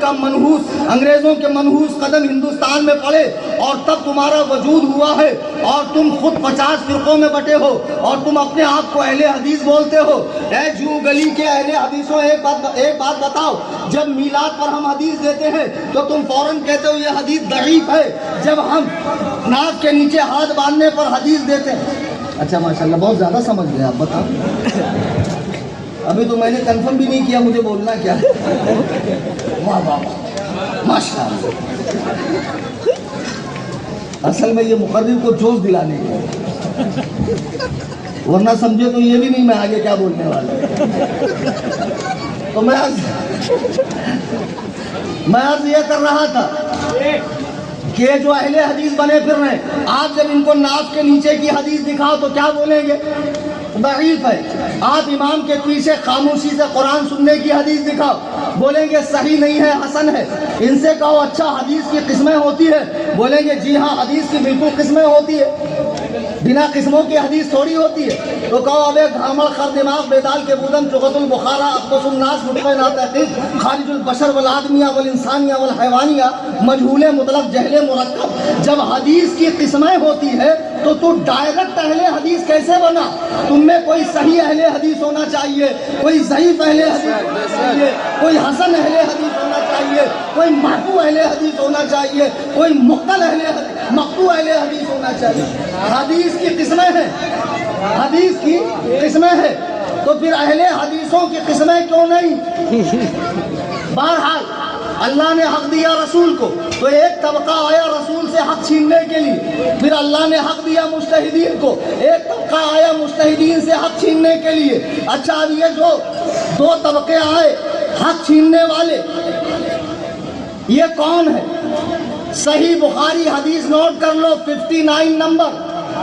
کے منحوس قدم ہندوستان میں پڑے اور تب تمہارا وجود ہوا ہے، اور تم خود 50 فرقوں میں بٹے ہو اور تم اپنے آپ کو اہل حدیث بولتے ہو۔ اے جو گلی کے اہل حدیثوں، ایک بات بتاؤ، جب میلاد پر ہم حدیث دیتے ہیں تو تم فوراً کہتے ہو یہ حدیث ضعیف ہے، جب ہم ناک کے نیچے ہاتھ باندھنے پر حدیث دیتے ہیں۔ اچھا ماشاءاللہ بہت زیادہ سمجھ گئے آپ، بتاؤ ابھی تو میں نے کنفرم بھی نہیں کیا مجھے بولنا کیا ہے۔ واہ واہ ماشاءاللہ، اصل میں یہ مقرر کو جوش دلانے کے، ورنہ سمجھے تو یہ بھی نہیں میں آگے کیا بولنے والا۔ تو میں عرض یہ کر رہا تھا کہ جو اہل حدیث بنے پھر رہے ہیں، آپ جب ان کو ناک کے نیچے کی حدیث دکھاؤ تو کیا بولیں گے؟ ضعیف ہے۔ آپ امام کے پیچھے خاموشی سے قرآن سننے کی حدیث دکھاؤ، بولیں گے صحیح نہیں ہے، حسن ہے۔ ان سے کہو اچھا حدیث کی قسمیں ہوتی ہے، بولیں گے جی ہاں حدیث کی بالکل قسمیں ہوتی ہے، بنا قسموں کی حدیث تھوڑی ہوتی ہے۔ تو کہو اب ایک گھامڑ خر دماغ بیدال کے بودن چغت البخارا اقدس الناس مطمئن نا تحقیق خارج البشر والآدمیہ والانسانیہ والحیوانیہ مجہول مطلق جہل مرکب، جب حدیث کی قسمیں ہوتی ہے تو تو ڈائریکٹ اہل حدیث کیسے بنا؟ تم میں کوئی صحیح اہل حدیث ہونا چاہیے، کوئی ضعیف اہل حدیث ہونا چاہیے، کوئی حسن اہل حدیث ہونا چاہیے، کوئی محفوظ اہل حدیث ہونا چاہیے، کوئی مقتل مقطوع اہل حدیث ہونا چاہیے۔ حدیث کی قسمیں ہیں، حدیث کی قسمیں ہیں، تو پھر اہل حدیثوں کی قسمیں کیوں نہیں؟ بہرحال اللہ نے حق دیا رسول کو، تو ایک طبقہ آیا رسول سے حق چھیننے کے لیے، پھر اللہ نے حق دیا مجتہدین کو، ایک طبقہ آیا مجتہدین سے حق چھیننے کے لیے۔ اچھا اب یہ جو دو طبقے آئے حق چھیننے والے، یہ کون ہے؟ صحیح بخاری حدیث نوٹ کر لو 59 نمبر،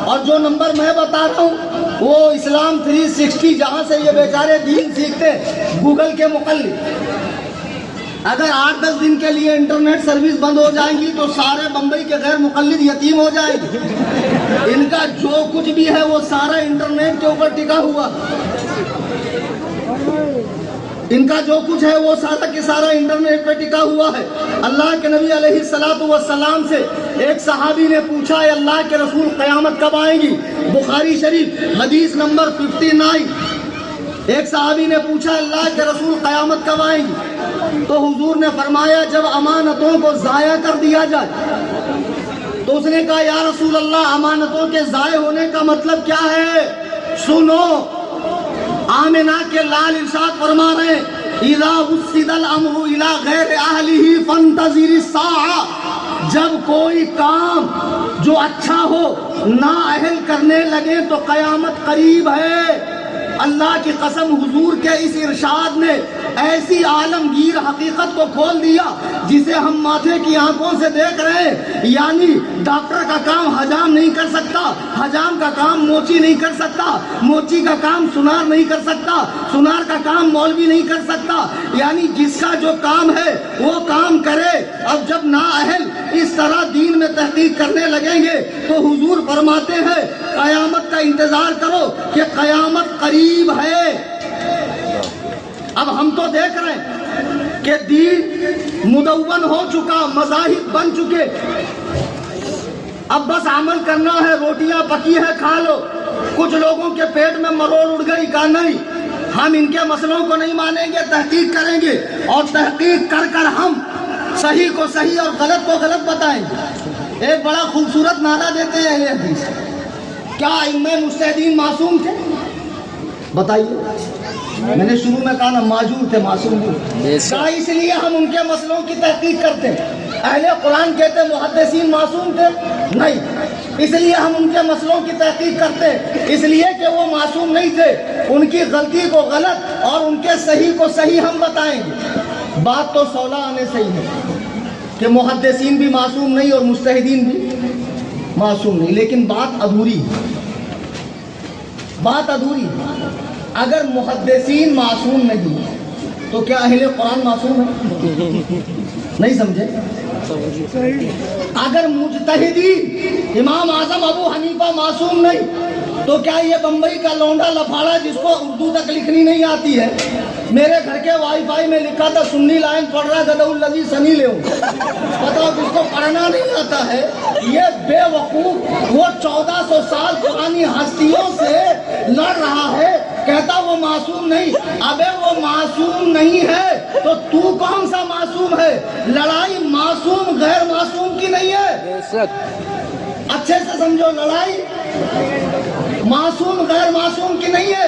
اور جو نمبر میں بتا رہا ہوں وہ اسلام 360 جہاں سے یہ بیچارے دین سیکھتے ہیں، گوگل کے مقلد۔ اگر 8-10 دن کے لیے انٹرنیٹ سروس بند ہو جائیں گی تو سارے بمبئی کے غیر مقلد یتیم ہو جائیں گے۔ ان کا جو کچھ بھی ہے وہ سارا انٹرنیٹ کے اوپر ٹکا ہوا، ان کا جو کچھ ہے وہ سارا کے سارا انٹرنیٹ پہ ٹکا ہوا ہے۔ اللہ کے نبی علیہ الصلوۃ والسلام سے ایک صحابی نے پوچھا، اے اللہ کے رسول قیامت کب آئیں گی؟ بخاری شریف حدیث نمبر 59۔ ایک صحابی نے پوچھا، اللہ کے رسول قیامت کب آئیں گی؟ تو حضور نے فرمایا جب امانتوں کو ضائع کر دیا جائے۔ تو اس نے کہا یا رسول اللہ امانتوں کے ضائع ہونے کا مطلب کیا ہے؟ سنو، آمنہ کے لال ارشاد فرما رہے ہیں اذا وسد الامر الى غیر اہلہ فانتظر الساعہ، جب کوئی کام جو اچھا ہو نااہل کرنے لگے تو قیامت قریب ہے۔ اللہ کی قسم حضور کے اس ارشاد نے ایسی عالمگیر حقیقت کو کھول دیا جسے ہم ماتھے کی آنکھوں سے دیکھ رہے ہیں۔ یعنی ڈاکٹر کا کام حجام نہیں کر سکتا، حجام کا کام موچی نہیں کر سکتا، موچی کا کام سنار نہیں کر سکتا، سنار کا کام مولوی نہیں کر سکتا۔ یعنی جس کا جو کام ہے وہ کام کرے۔ اب جب نااہل اس طرح دین میں تحقیق کرنے لگیں گے تو حضور فرماتے ہیں قیامت کا انتظار کرو کہ قیامت قریب ہے۔ اب ہم تو دیکھ رہے ہیں کہ دین مدون ہو چکا، مذاہب بن چکے، اب بس عمل کرنا ہے، روٹیاں پکی ہے کھا لو۔ کچھ لوگوں کے پیٹ میں مروڑ اڑ گئی، کہا نہیں ہم ان کے مسئلوں کو نہیں مانیں گے، تحقیق کریں گے، اور تحقیق کر کر ہم صحیح کو صحیح اور غلط کو غلط بتائیں گے۔ ایک بڑا خوبصورت نعرہ دیتے ہیں اہل حدیث، کیا ائمہ مجتہدین معصوم تھے؟ بتائیے۔ میں نے شروع میں کہا نا معذور تھے، معصوم تھے، کہا اس لیے ہم ان کے مسئلوں کی تحقیق کرتے ہیں۔ اہل قرآن کہتے ہیں محدثین معصوم تھے؟ نہیں، اس لیے ہم ان کے مسئلوں کی تحقیق کرتے ہیں، اس لیے کہ وہ معصوم نہیں تھے، ان کی غلطی کو غلط اور ان کے صحیح کو صحیح ہم بتائیں گے۔ بات تو 16 آنے صحیح ہے کہ محدثین بھی معصوم نہیں اور مجتہدین بھی معصوم نہیں، لیکن بات ادھوری ہے، بات ادھوری ہے۔ اگر محدثین معصوم نہیں تو کیا اہل قرآن معصوم ہے؟ نہیں سمجھے؟ اگر مجتہدین امام اعظم ابو حنیفہ معصوم نہیں تو کیا یہ بمبئی کا لونڈا لفاڑا جس کو اردو تک لکھنی نہیں آتی ہے، میرے گھر کے وائی فائی میں لکھا تھا سنی لائن پڑھ رہا گدہ الذی سنی لے ہوں، بتاؤ جس کو پڑھنا نہیں آتا ہے، یہ بے وقوف وہ 1400 سال پرانی ہستیوں سے لڑ رہا ہے، کہتا وہ معصوم نہیں۔ ابے وہ معصوم نہیں ہے تو تو کون سا معصوم ہے؟ لڑائی معصوم غیر معصوم کی نہیں ہے، اچھے سے سمجھو، لڑائی معصوم غیر معصوم کی نہیں ہے۔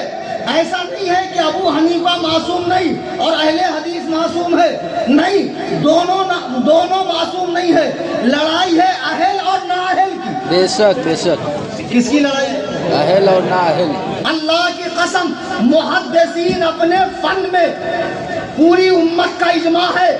ایسا نہیں ہے کہ ابو حنیفہ معصوم نہیں اور اہل حدیث معصوم ہے، نہیں، دونوں معصوم نہیں ہے، لڑائی ہے اہل اور نااہل کی۔ بے شک بے شک۔ کس کی لڑائی ہے؟ اہل اور نااہل۔ اللہ کی قسم محدثین اپنے فن میں پوری امت کا اجماع ہے،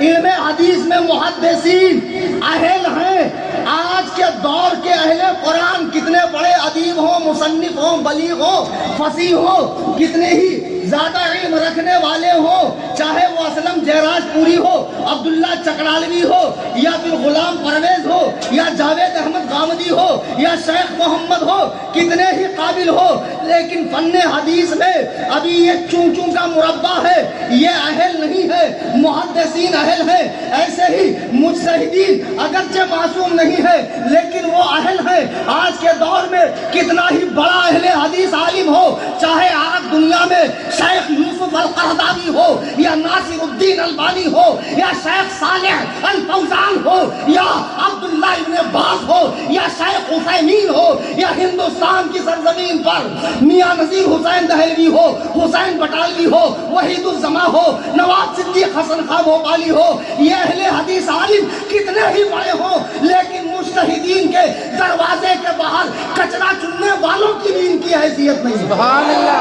علم حدیث میں محدثین اہل ہیں۔ آج کے دور کے اہل قرآن کتنے بڑے ادیب ہوں، مصنف ہوں، بلیغ ہوں، فصیح ہوں، کتنے ہی زیادہ علم رکھنے والے ہوں، چاہے وہ اسلم جیراج پوری ہو، عبداللہ چکرالوی ہو، یا پھر غلام پرویز ہو، یا جاوید احمد غامدی ہو، یا شیخ محمد ہو، کتنے ہی قابل ہو، لیکن فن حدیث میں ابھی یہ چون چون کا مربع ہے، یہ اہل نہیں ہے۔ محدثین اہل ہیں، ایسے ہی مجتہدین اگرچہ معصوم نہیں ہے لیکن وہ اہل ہیں۔ آج کے دور میں کتنا ہی بڑا اہل حدیث عالم ہو، چاہے عرب دنیا میں شیخ یوسف القرضاوی ہو یا ناصر الدین البانی ہو یا شیخ صالح الفوزان ہو یا عبداللہ ابن باز ہو یا شیخ عثیمین ہو یا ہندوستان کی سرزمین پر میاں نذیر حسین دہلوی ہو، حسین بٹالوی ہو، وحید الزماں ہو، نواب صدیق حسن خان بھوپالی ہو، یہ اہل حدیث عالم کتنے ہی بڑے ہوں، لیکن مجتہدین کے دروازے کے باہر کچرا چننے والوں کی بھی ان کی حیثیت نہیں ہے۔ سبحان اللہ۔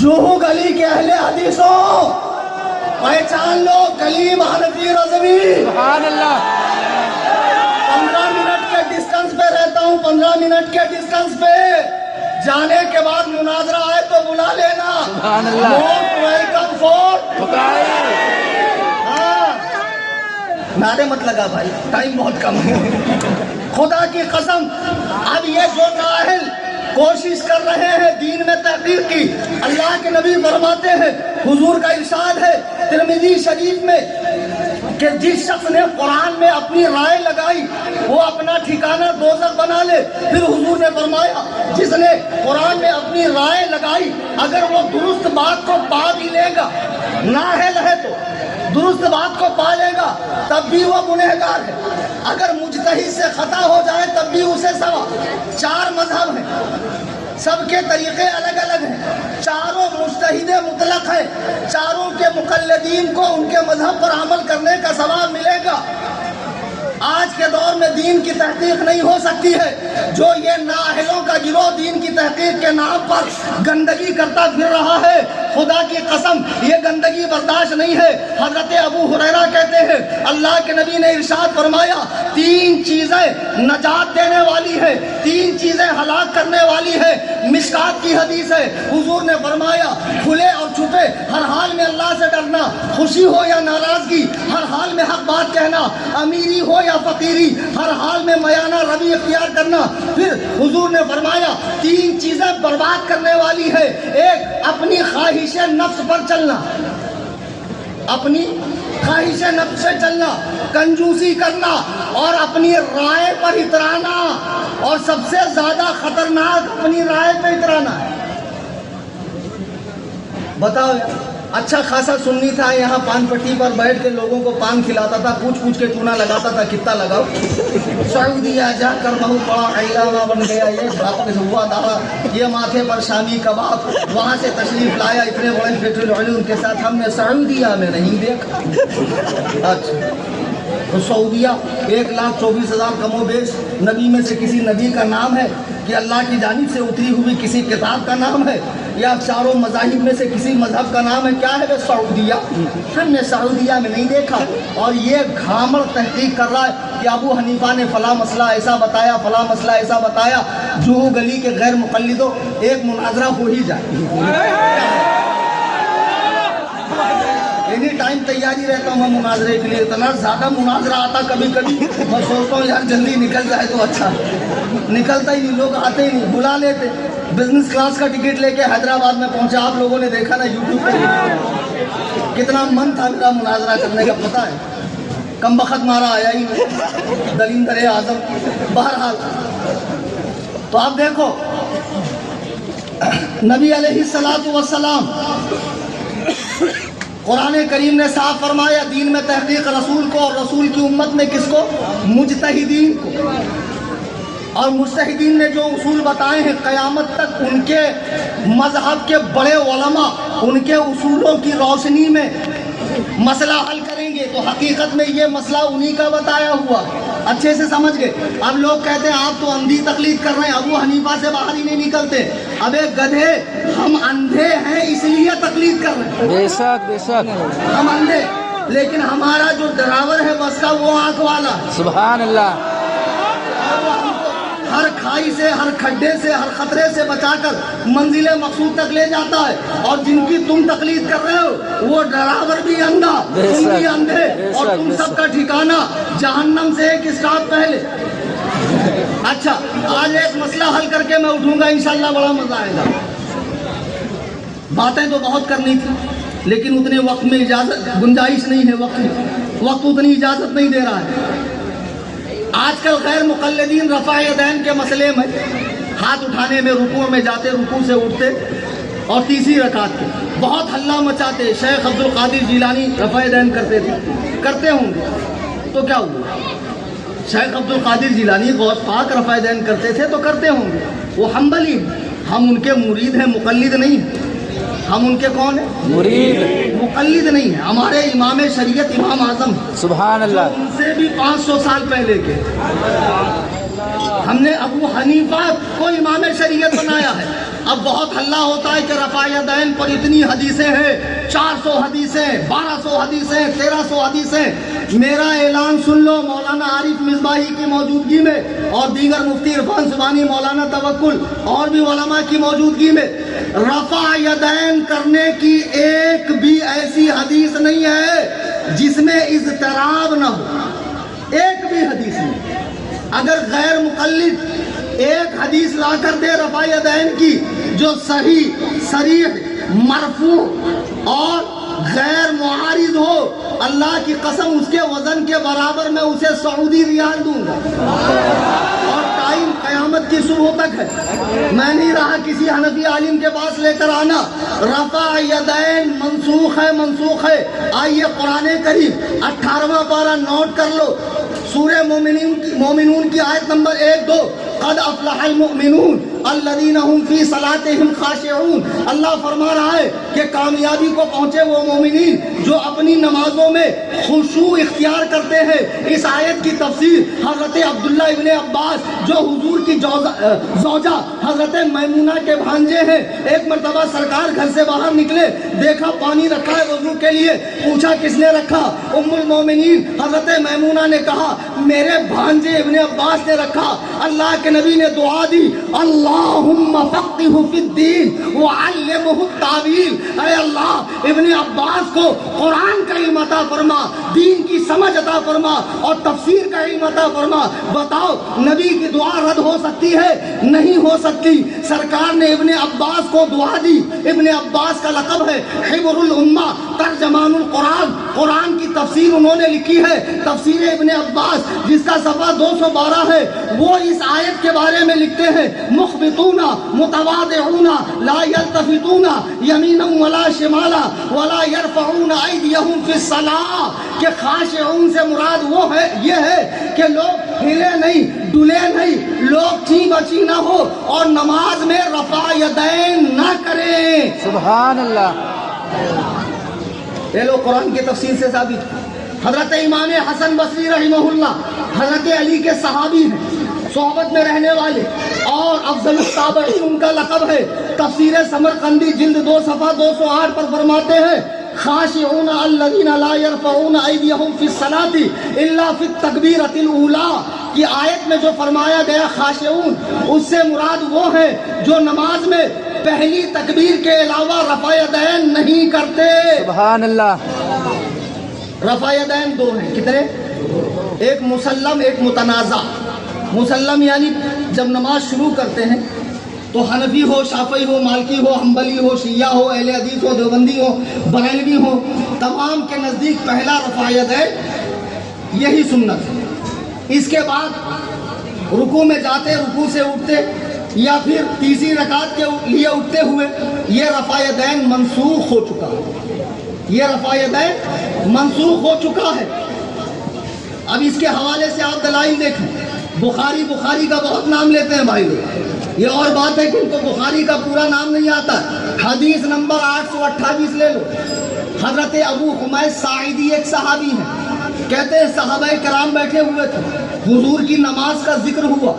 جوہو گلی کے اہل حدیثوں پہچان لو، کلیم حنفی رضوی۔ سبحان اللہ۔ 15 منٹ کے ڈسٹنس پہ رہتا ہوں، 15 منٹ کے ڈسٹنس پہ، جانے کے بعد مناظرہ آئے تو بلا لینا۔ سبحان اللہ۔ Most welcome four. ہاں نعرے مت لگا بھائی، ٹائم بہت کم ہے۔ خدا کی قسم، اب یہ جو نااہل کوشش کر رہے ہیں دین میں تحقیق کی، اللہ کے نبی فرماتے ہیں، حضور کا ارشاد ہے ترمذی شریف میں کہ جس شخص نے قرآن میں اپنی رائے لگائی وہ اپنا ٹھکانہ دوزخ بنا لے۔ پھر حضور نے فرمایا جس نے قرآن میں اپنی رائے لگائی اگر وہ درست بات کو پا بھی لے گا، نااہل ہے تو درست بات کو پا لے گا تب بھی وہ گنہگار ہے، اگر مجتہد سے خطا ہو جائے تب بھی اسے سوا۔ 4 مذہب ہیں، سب کے طریقے الگ الگ ہیں، چاروں مجتہد مطلق ہیں، چاروں کے مقلدین کو ان کے مذہب پر عمل کرنے کا ثواب ملے گا۔ آج کے دور میں دین کی تحقیق نہیں ہو سکتی ہے، جو یہ نااہلوں کا گروہ دین کی تحقیق کے نام پر گندگی کرتا پھر رہا ہے، خدا کی قسم یہ گندگی برداشت نہیں ہے۔ حضرت ابو ہریرہ کہتے ہیں اللہ کے نبی نے ارشاد فرمایا 3 چیزیں نجات دینے والی ہیں، 3 چیزیں ہلاک کرنے والی ہیں۔ مشکات کی حدیث ہے، حضور نے فرمایا کھلے اور چھپے ہر حال میں اللہ سے ڈرنا، خوشی ہو یا ناراضگی ہر حال میں حق بات کہنا، امیری ہو یا فقیری ہر حال میں میانہ روی اختیار کرنا۔ پھر حضور نے فرمایا 3 چیزیں برباد کرنے والی ہے، ایک اپنی خواہش نفس پر چلنا، اپنی خواہش نفس سے چلنا، کنجوسی کرنا اور اپنی رائے پر اترانا، اور سب سے زیادہ خطرناک اپنی رائے پہ اترانا ہے۔ بتاؤ اچھا خاصا سنی تھا، یہاں پان پٹی پر بیٹھ کے لوگوں کو پان کھلاتا تھا، پوچھ کے چونا لگاتا تھا، کتنا لگاؤ؟ سعودیہ جا کر بہت بڑا عیلامہ بن گیا، یہ بھاپک ہوا تھا، یہ ماتھے پر شامی کباب، وہاں سے تشریف لایا اتنے بڑے فیٹر علوم کے ساتھ، ہم نے سعودیہ میں نہیں دیکھا۔ اچھا تو سعودیہ 1,24,000 کم و بیش نبی میں سے کسی نبی کا نام ہے کہ اللہ کی جانب سے اتری ہوئی کسی کتاب کا نام ہے، یا چاروں مذاہب میں سے کسی مذہب کا نام ہے؟ کیا ہے وہ سعودیہ؟ ہم نے سعودیہ میں نہیں دیکھا۔ اور یہ گھامر تحقیق کر رہا ہے کہ ابو حنیفہ نے فلاں مسئلہ ایسا بتایا، فلاں مسئلہ ایسا بتایا۔ جوہو گلی کے غیر مقلدوں ایک مناظرہ ہو ہی جائے، اینی ٹائم تیاری رہتا ہوں میں مناظرے کے لیے، اتنا زیادہ مناظرہ آتا کبھی کبھی میں سوچتا ہوں یار جلدی نکل جائے تو اچھا، نکلتا ہی نہیں، لوگ آتے ہی نہیں، بلا لیتے۔ بزنس کلاس کا ٹکٹ لے کے حیدرآباد میں پہنچا، آپ لوگوں نے دیکھا نا یوٹیوب پہ، کتنا من تھا میرا مناظرہ کرنے کا، پتہ ہے کم بخت مارا آیا ہی نہیں، دلندر اعظم۔ بہرحال تو آپ دیکھو نبی علیہ السلام قرآن کریم نے صاف فرمایا دین میں تحقیق رسول کو، اور رسول کی امت میں کس کو؟ مجتہدین کو۔ اور مجتہدین نے جو اصول بتائے ہیں قیامت تک ان کے مذہب کے بڑے علماء ان کے اصولوں کی روشنی میں مسئلہ حل کریں گے، تو حقیقت میں یہ مسئلہ انہی کا بتایا ہوا۔ اچھے سے سمجھ گئے؟ اب لوگ کہتے ہیں آپ تو اندھی تقلید کر رہے ہیں، ابو حنیفہ سے باہر ہی نہیں نکلتے۔ اب ایک گدھے، ہم اندھے ہیں اس لیے تقلید کر رہے ہیں، بے شک بے شک، ہم اندھے، لیکن ہمارا جو ڈرائیور ہے بس کا وہ آنکھ والا، سبحان اللہ، ہر کھائی سے، ہر کھڈے سے، ہر خطرے سے بچا کر منزل مقصود تک لے جاتا ہے، اور جن کی تم تقلید کر رہے ہو وہ ڈرائیور بھی اندھا، تم بھی اندھے، اور تم سب کا ٹھکانہ جہنم سے ایک اسٹاپ پہلے۔ اچھا آج ایک مسئلہ حل کر کے میں اٹھوں گا انشاءاللہ، بڑا مزہ آئے گا۔ باتیں تو بہت کرنی تھی، لیکن اتنے وقت میں گنجائش نہیں ہے، وقت اتنی اجازت نہیں دے رہا ہے۔ آج کل غیر مقلدین رفع یدین کے مسئلے میں ہاتھ اٹھانے میں، رکوع میں جاتے، رکوع سے اٹھتے اور تیسری رکعت کے بہت ہلہ مچاتے۔ شیخ عبد القادر جیلانی رفع یدین کرتے تھے، کرتے ہوں گے تو کیا ہوا؟ شیخ عبد القادر جیلانی غوث پاک رفع یدین کرتے تھے تو کرتے ہوں گے، وہ حنبلی ہیں، ہم ان کے مرید ہیں، مقلد نہیں ہیں۔ ہم ان کے کون ہیں؟ مرید، مقلد نہیں ہیں۔ ہمارے امام شریعت امام اعظم سبحان اللہ، ان سے بھی 500 سال پہلے کے، ہم نے ابو حنیفہ کو امام شریعت بنایا ہے۔ اب بہت ہلہ ہوتا ہے کہ رفع یدین پر اتنی حدیثیں ہیں، 400 حدیثیں، 1200 حدیثیں، 1300 حدیثیں۔ میرا اعلان سن لو، مولانا عارف مصباحی کی موجودگی میں اور دیگر مفتی عرفان سبحانی، مولانا توکل اور بھی علماء کی موجودگی میں، رفع یدین کرنے کی ایک بھی ایسی حدیث نہیں ہے جس میں اضطراب نہ ہو، ایک بھی حدیث نہیں۔ اگر غیر مقلد ایک حدیث لا کر دے رفع یدین کی جو صحیح، صریح، مرفوع اور غیر معارض ہو، اللہ کی قسم اس کے وزن کے برابر میں اسے سعودی ریال دوں گا، اور ٹائم قیامت کی صبح تک ہے۔ میں نہیں رہا کسی حنفی عالم کے پاس لے کر آنا رفع یدین منسوخ ہے، منسوخ ہے۔ آئیے قرآن کریم 18واں پارہ نوٹ کر لو، سورہ مومنون کی آیت نمبر 1-2، قد افلح المؤمنون الذین هم فی صلاتهم خاشعون۔ اللہ فرما رہا ہے کہ کامیابی کو پہنچے وہ مومنین جو اپنی نمازوں میں خشوع اختیار کرتے ہیں۔ اس آیت کی تفسیر حضرت عبداللہ ابن عباس جو حضور کی زوجہ حضرت میمونہ کے بھانجے ہیں، ایک مرتبہ سرکار گھر سے باہر نکلے، دیکھا پانی رکھا ہے وضو کے لیے، پوچھا کس نے رکھا؟ ام المومنین حضرت میمونہ نے کہا میرے بھانجے ابن عباس نے رکھا۔ اللہ کے نبی نے دعا دی، اللہم فقہہ فی الدین وعلمہ التاویل، اے اللہ ابن عباس کو قرآن کا علم عطا فرما، دین کی سمجھ عطا فرما اور تفسیر کا علم عطا فرما۔ بتاؤ نبی کی دعا رد ہو سکتی ہے؟ نہیں ہو سکتی۔ سرکار نے ابن عباس کو دعا دی۔ ابن عباس کا لقب ہے حبر الامہ، ترجمان القرآن، قرآن کی تفسیر انہوں نے لکھی ہے، تفسیر ابن عباس، جس کا صفحہ 212 ہے۔ وہ اس آیت کے بارے میں لکھتے ہیں، مخبتون متواضعون لا یلتفتون یمینا ولا شمالا ولا یرفعون ایدیہم فی الصلاۃ، کہ خاشعون سے مراد وہ ہے، یہ ہے کہ لوگ ہلے نہیں، ڈلے نہیں، لوگ چی بچی نہ ہو اور نماز میں رفع یدین نہ کریں۔ سبحان اللہ، یہ لوگ قرآن کی تفسیر سے ثابت۔ حضرت امام حسن بصری رحمہ اللہ حضرت علی کے صحابی ہیں، صحبت میں رہنے والے اور افضل التابعین ان کا لقب ہے۔ تفسیر سمرقندی جلد 2 صفحہ 208 پر فرماتے ہیں، خاشعون الذین لا یرفعون ایدیہم فی الصلاۃ الا فی التکبیرۃ الاولی، کی آیت میں جو فرمایا گیا خاشعون، اس سے مراد وہ ہے جو نماز میں پہلی تکبیر کے علاوہ رفع یدین نہیں کرتے۔ سبحان اللہ، رفع یدین 2 ہیں، کتنے؟ ایک مسلم، ایک متنازع۔ مسلم یعنی جب نماز شروع کرتے ہیں تو حنفی ہو، شافعی ہو، مالکی ہو، حنبلی ہو، شیعہ ہو، اہل حدیث ہو، دیوبندی ہو، بریلوی ہو، تمام کے نزدیک پہلا رفع یدین یہی سنت ہے۔ اس کے بعد رکوع میں جاتے، رکوع سے اٹھتے یا پھر تیسری رکعت کے لیے اٹھتے ہوئے، یہ رفع یدین منسوخ ہو چکا ہے، یہ رفع یدین منسوخ ہو چکا ہے۔ اب اس کے حوالے سے آپ دلائل دیکھیں، بخاری کا بہت نام لیتے ہیں بھائی لوگ، یہ اور بات ہے کہ ان کو بخاری کا پورا نام نہیں آتا۔ حدیث نمبر 828 لے لو، حضرت ابو حمید ساعدی ایک صحابی ہیں، کہتے ہیں صحابہ کرام بیٹھے ہوئے تھے، حضور کی نماز کا ذکر ہوا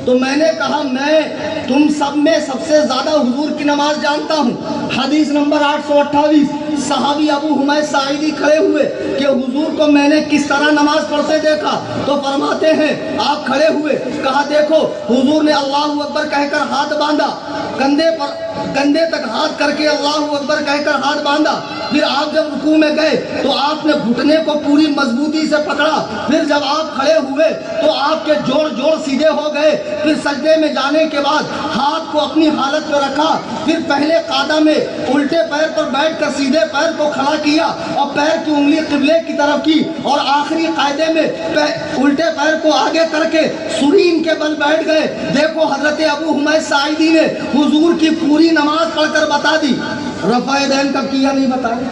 تو میں نے کہا میں تم سب میں سب سے زیادہ حضور کی نماز جانتا ہوں۔ حدیث نمبر 828، صحابی ابو حمید ساعدی کھڑے ہوئے کہ حضور کو میں نے کس طرح نماز پڑھتے دیکھا، تو فرماتے ہیں آپ کھڑے ہوئے، کہا دیکھو حضور نے اللہ اکبر کہہ کر ہاتھ باندھا، کندھے پر کندھے تک ہاتھ کر کے اللہ اکبر کہہ کر ہاتھ باندھا. پھر آپ جب رکوع میں گئے تو آپ نے گھٹنے کو پوری مضبوطی سے پکڑا. پھر جب آپ کھڑے ہوئے تو آپ کے جوڑ سیدھے ہو گئے. پھر سجدے میں جانے کے بعد ہاتھ کو اپنی حالت پہ رکھا. پھر پہلے قعدہ میں الٹے پیر پر بیٹھ کر سیدھے پیر کو کھڑا کیا اور پیر کی انگلی قبلے کی طرف کی, اور آخری قاعدے میں الٹے پیر کو آگے کر کے سرین کے بل بیٹھ گئے. دیکھو حضرت ابو حمید ساعدی نے حضور کی پوری نماز پڑھ کر بتا دی. رفع یدین کب کیا نہیں بتایا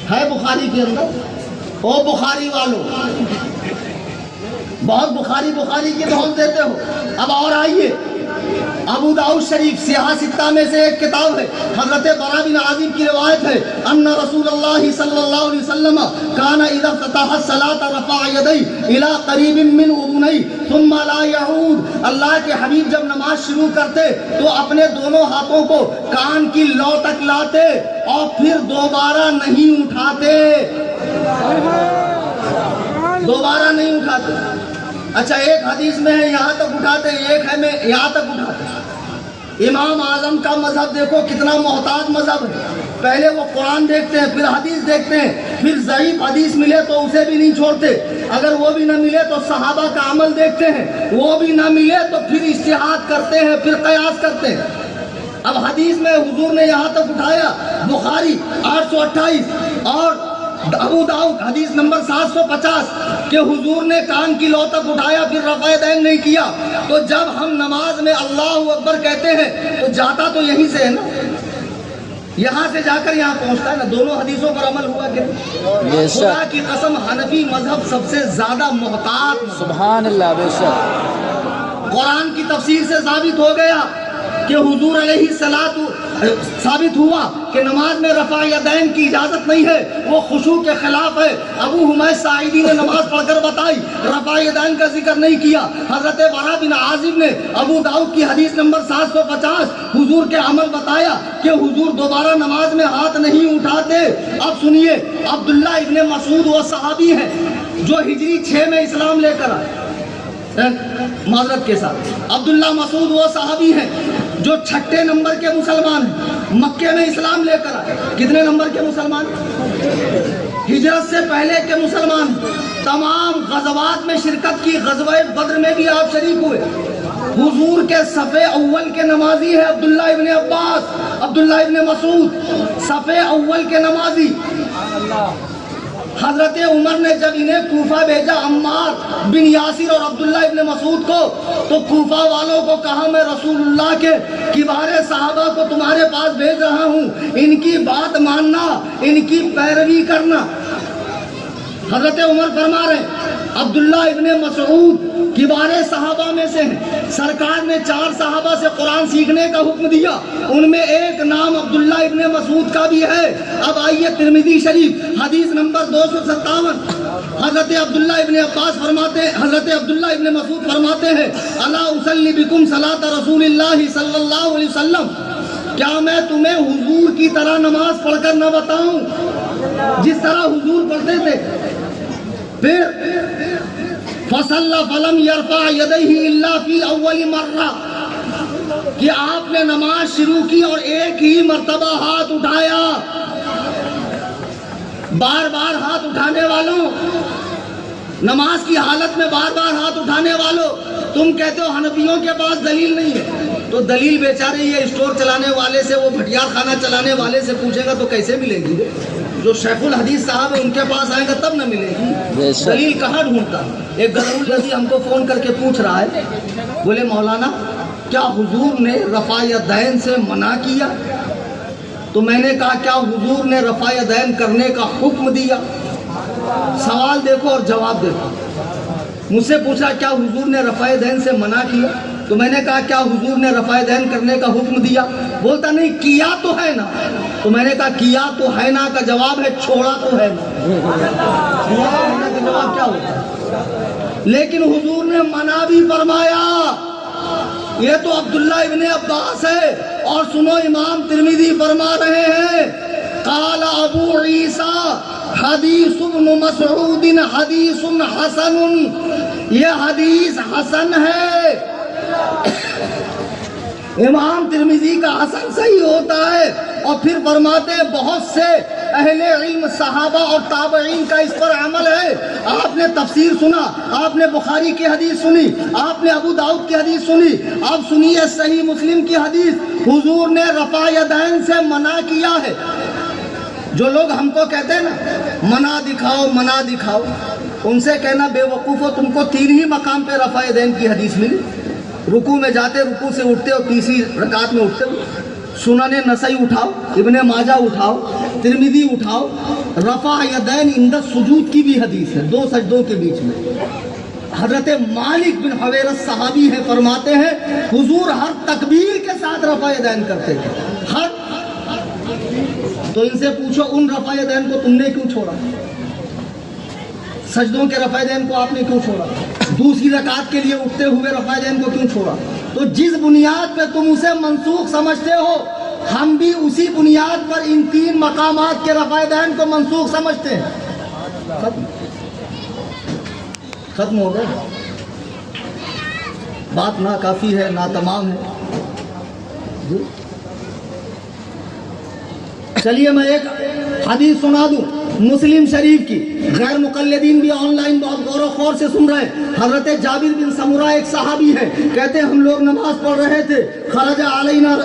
ہے بخاری کے اندر. او بخاری والو, بہت بخاری کی دھول دیتے ہو. اب اور آئیے, ابو داؤد شریف سیاہ ستہ میں سے ایک کتاب ہے. حضرت برا بن عازب کی روایت ہے ان رسول اللہ صلی اللہ علیہ وسلم کان اذا افتتح الصلاة رفع یدیہ الی قریب من اذنیہ ثم لا یعود. اللہ کے حبیب جب نماز شروع کرتے تو اپنے دونوں ہاتھوں کو کان کی لو تک لاتے اور پھر دوبارہ نہیں اٹھاتے. دوبارہ نہیں اٹھاتے. اچھا, ایک حدیث میں ہے یہاں تک اٹھاتے, ایک ہے میں یہاں تک اٹھاتے. امام اعظم کا مذہب دیکھو کتنا محتاط مذہب ہے. پہلے وہ قرآن دیکھتے ہیں, پھر حدیث دیکھتے ہیں, پھر ضعیف حدیث ملے تو اسے بھی نہیں چھوڑتے. اگر وہ بھی نہ ملے تو صحابہ کا عمل دیکھتے ہیں, وہ بھی نہ ملے تو پھر اجتہاد کرتے ہیں, پھر قیاس کرتے ہیں. اب حدیث میں حضور نے یہاں تک اٹھایا, بخاری 828 اور ابو داؤد حدیث نمبر 750 کہ حضور نے کان کی لو تک اٹھایا, پھر رفع یدین نہیں کیا. تو جب ہم نماز میں اللہ اکبر کہتے ہیں تو جاتا تو یہیں سے ہے نا, یہاں سے جا کر یہاں پہنچتا ہے نا. دونوں حدیثوں پر عمل ہوا کہ خدا کی قسم حنفی مذہب سب سے زیادہ محتاط. سبحان اللہ. بے شک قرآن کی تفسیر سے ثابت ہو گیا کہ حضور علیہ الصلوۃ ثابت ہوا کہ نماز میں رفع یدین کی اجازت نہیں ہے, وہ خشوع کے خلاف ہے. ابو حمید ساعدی نے نماز پڑھ کر بتائی, رفع یدین کا ذکر نہیں کیا. حضرت برا بن عازب نے ابو داؤد کی حدیث نمبر 750 حضور کے عمل بتایا کہ حضور دوبارہ نماز میں ہاتھ نہیں اٹھاتے. اب سنیے, عبداللہ ابن مسعود وہ صحابی ہیں جو ہجری 6 میں اسلام لے کر آئے. معذرت کے ساتھ, عبداللہ مسعود وہ صحابی ہیں جو 6 نمبر کے مسلمان ہیں, مکے میں اسلام لے کر آئے. کتنے نمبر کے مسلمان؟ ہجرت سے پہلے کے مسلمان. تمام غزوات میں شرکت کی, غزوہ بدر میں بھی آپ شریک ہوئے. حضور کے صف اول کے نمازی ہے عبداللہ ابن عباس, عبداللہ ابن مسعود صف اول کے نمازی. حضرت عمر نے جب انہیں کوفہ بھیجا, عمار بن یاسر اور عبداللہ ابن مسعود کو, تو کوفہ والوں کو کہا میں رسول اللہ کے کبار صحابہ کو تمہارے پاس بھیج رہا ہوں, ان کی بات ماننا, ان کی پیروی کرنا. حضرت عمر فرما رہے ہیں عبداللہ ابن مسعود کبار صحابہ میں سے ہیں. سرکار نے 4 صحابہ سے قرآن سیکھنے کا حکم دیا, ان میں ایک نام عبداللہ ابن مسعود کا بھی ہے. اب آئیے ترمذی شریف حدیث نمبر 257, حضرت عبداللہ ابن عباس فرماتے ہیں, حضرت عبداللہ ابن مسعود فرماتے ہیں الا اصلی بکم صلاۃ رسول اللہ صلی اللہ علیہ وسلم, کیا میں تمہیں حضور کی طرح نماز پڑھ کر نہ بتاؤں جس طرح حضور پڑھتے تھے. پھر فصلى فلم يرفع يديه الا في اول مرہ, کہ آپ نے نماز شروع کی اور ایک ہی مرتبہ ہاتھ اٹھایا. بار بار ہاتھ اٹھانے والوں, نماز کی حالت میں بار بار ہاتھ اٹھانے والوں, تم کہتے ہو حنفیوں کے پاس دلیل نہیں ہے, تو دلیل بیچارے یہ اسٹور چلانے والے سے, وہ بھٹیار خانہ چلانے والے سے پوچھے گا تو کیسے ملے گی؟ جو شیخ الحدیث صاحب ہے ان کے پاس آئے گا تب نہ ملے گی. دلیل کہاں ڈھونڈتا؟ ایک غرور الذی ہم کو فون کر کے پوچھ رہا ہے, بولے مولانا کیا حضور نے رفع یدین سے منع کیا؟ تو میں نے کہا کیا حضور نے رفع یدین کرنے کا حکم دیا؟ سوال دیکھو اور جواب دیکھو. مجھ سے پوچھا کیا حضور نے رفع یدین سے منع کیا؟ تو میں نے کہا کیا حضور نے رفع یدین کرنے کا حکم دیا؟ بولتا نہیں کیا تو ہے نا. تو میں نے کہا کیا تو ہے نا کا جواب ہے چھوڑا تو ہے نا. کیا ہے نا کا جواب کیا ہوتا ہے؟ لیکن حضور نے منع بھی فرمایا. یہ تو عبداللہ ابن عباس ہے. اور سنو امام ترمذی فرما رہے ہیں قال ابو عیسیٰ حدیث ابن مسعود حدیث حسن, یہ حدیث حسن ہے. امام ترمذی کا حسن صحیح ہوتا ہے، اور پھر فرماتے ہیں بہت سے اہل علم صحابہ اور تابعین کا اس پر عمل ہے۔ آپ نے تفسیر سنا، آپ نے بخاری کی حدیث سنی، آپ نے ابو داؤد کی حدیث سنی، اب سنیے صحیح مسلم کی حدیث۔ حضور نے رفع یدین سے منع کیا ہے۔ جو لوگ ہم کو کہتے ہیں نا منع دکھاؤ منع دکھاؤ، ان سے کہنا بے وقوفو، تم کو 3 ہی مقام پہ رفع یدین کی حدیث ملی، رکوع میں جاتے رکوع سے اٹھتے اور تیسری رکعت میں اٹھتے۔ سنن نسائی اٹھاؤ، ابن ماجہ اٹھاؤ، ترمذی اٹھاؤ، رفع یدین عند السجود کی بھی حدیث ہے، 2 سجدوں کے بیچ میں۔ حضرت مالک بن حویرث صحابی ہے، فرماتے ہیں حضور ہر تکبیر کے ساتھ رفع یدین کرتے تھے، تو ان سے پوچھو ان رفع یدین کو تم نے کیوں چھوڑا؟ سجدوں کے رفع یدین کو آپ نے کیوں چھوڑا؟ دوسری رکعت کے لیے اٹھتے ہوئے رفع یدین کو کیوں چھوڑا؟ تو جس بنیاد پہ تم اسے منسوخ سمجھتے ہو، ہم بھی اسی بنیاد پر ان 3 مقامات کے رفع یدین کو منسوخ سمجھتے ہیں۔ ختم ہو گئے، بات نہ کافی ہے نہ تمام ہے۔ چلیے میں ایک حدیث سنا دوں مسلم شریف کی، غیر مقلدین بھی آن لائن بہت غور و خور سے سن رہے ہیں۔ حضرت جابر بن سمرہ ایک صحابی ہے، کہتے ہیں ہم لوگ نماز پڑھ رہے تھے، خرج علینا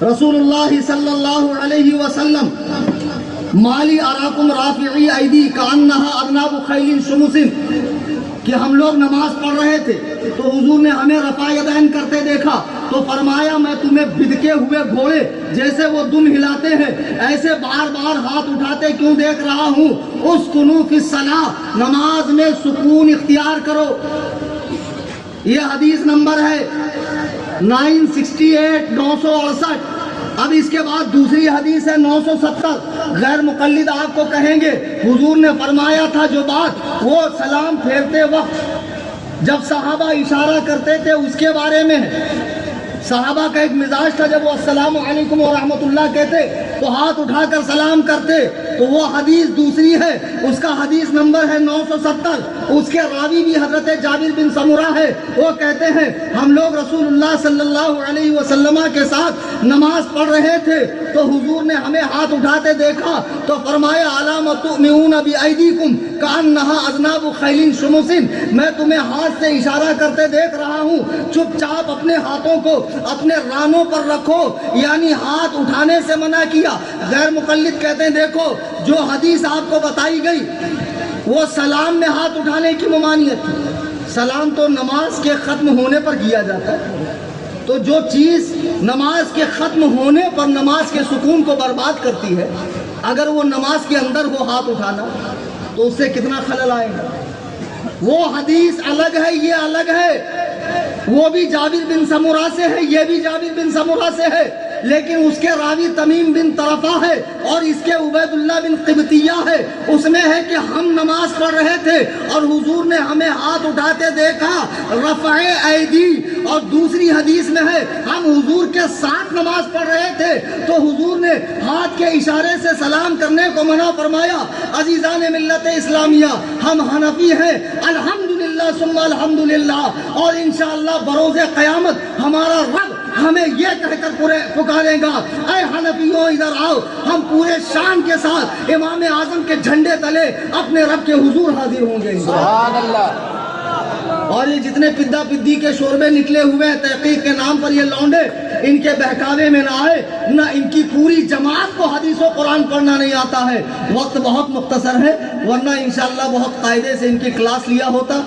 رسول اللہ صلی اللہ علیہ وسلم مالی اراکم رافعی ایدی کانہا اذناب خیل شمس، کہ ہم لوگ نماز پڑھ رہے تھے تو حضور نے ہمیں رفع یدین کرتے دیکھا، تو فرمایا میں تمہیں بدکے ہوئے گھوڑے جیسے وہ دم ہلاتے ہیں ایسے بار بار ہاتھ اٹھاتے کیوں دیکھ رہا ہوں؟ اسکنوا فی الصلاۃ، نماز میں سکون اختیار کرو۔ یہ حدیث نمبر ہے 968 968۔ اب اس کے بعد دوسری حدیث ہے 970۔ غیر مقلد آپ کو کہیں گے حضور نے فرمایا تھا جو بات، وہ سلام پھیرتے وقت جب صحابہ اشارہ کرتے تھے اس کے بارے میں ہے۔ صحابہ کا ایک مزاج تھا، جب وہ السلام علیکم ورحمۃ اللہ کہتے تو ہاتھ اٹھا کر سلام کرتے، تو وہ حدیث دوسری ہے، اس کا حدیث نمبر ہے 970۔ اس کے راوی بھی حضرت جابر بن سمرہ ہے، وہ کہتے ہیں ہم لوگ رسول اللہ صلی اللہ علیہ وسلم کے ساتھ نماز پڑھ رہے تھے تو حضور نے ہمیں ہاتھ اٹھاتے دیکھا تو فرمایا الا تؤمنون بایدیکم کانہا اذناب خیل شمس، میں تمہیں ہاتھ سے اشارہ کرتے دیکھ رہا ہوں، چپ چاپ اپنے ہاتھوں کو اپنے رانوں پر رکھو، یعنی ہاتھ اٹھانے سے منع کیا۔ غیر مقلد کہتے ہیں دیکھو جو حدیث آپ کو بتائی گئی وہ سلام میں ہاتھ اٹھانے کی ممانعت تھی، سلام تو نماز کے ختم ہونے پر کیا جاتا ہے، تو جو چیز نماز کے ختم ہونے پر نماز کے سکون کو برباد کرتی ہے، اگر وہ نماز کے اندر ہو ہاتھ اٹھانا تو اس سے کتنا خلل آئے گا۔ وہ حدیث الگ ہے، یہ الگ ہے، وہ بھی جابر بن سمرہ سے ہے، یہ بھی جابر بن سمرہ سے ہے، لیکن اس کے راوی تمیم بن طرفہ ہے اور اس کے عبید اللہ بن قبطیہ ہے۔ اس میں ہے کہ ہم نماز پڑھ رہے تھے اور حضور نے ہمیں ہاتھ اٹھاتے دیکھا، رفع ایدی، اور دوسری حدیث میں ہے ہم حضور کے ساتھ نماز پڑھ رہے تھے تو حضور نے ہاتھ کے اشارے سے سلام کرنے کو منع فرمایا۔ عزیزان ملت اسلامیہ، ہم حنفی ہیں، الحمدللہ ثم الحمدللہ، اور انشاءاللہ بروز قیامت ہمارا رب ہمیں یہ کہہ کر پکارے گا اے حنفیوں ادھر آؤ، ہم پورے شان کے ساتھ امام اعظم کے جھنڈے تلے اپنے رب کے حضور حاضر ہوں گے۔ سبحان اللہ۔ اور یہ جتنے پدہ پدی کے شوربے نکلے ہوئے ہیں تحقیق کے نام پر، یہ لونڈے ان کے بہکاوے میں نہ آئے، نہ ان کی پوری جماعت کو حدیث و قرآن پڑھنا نہیں آتا ہے۔ وقت بہت مختصر ہے، ورنہ انشاءاللہ بہت قاعدے سے ان کی کلاس لیا ہوتا۔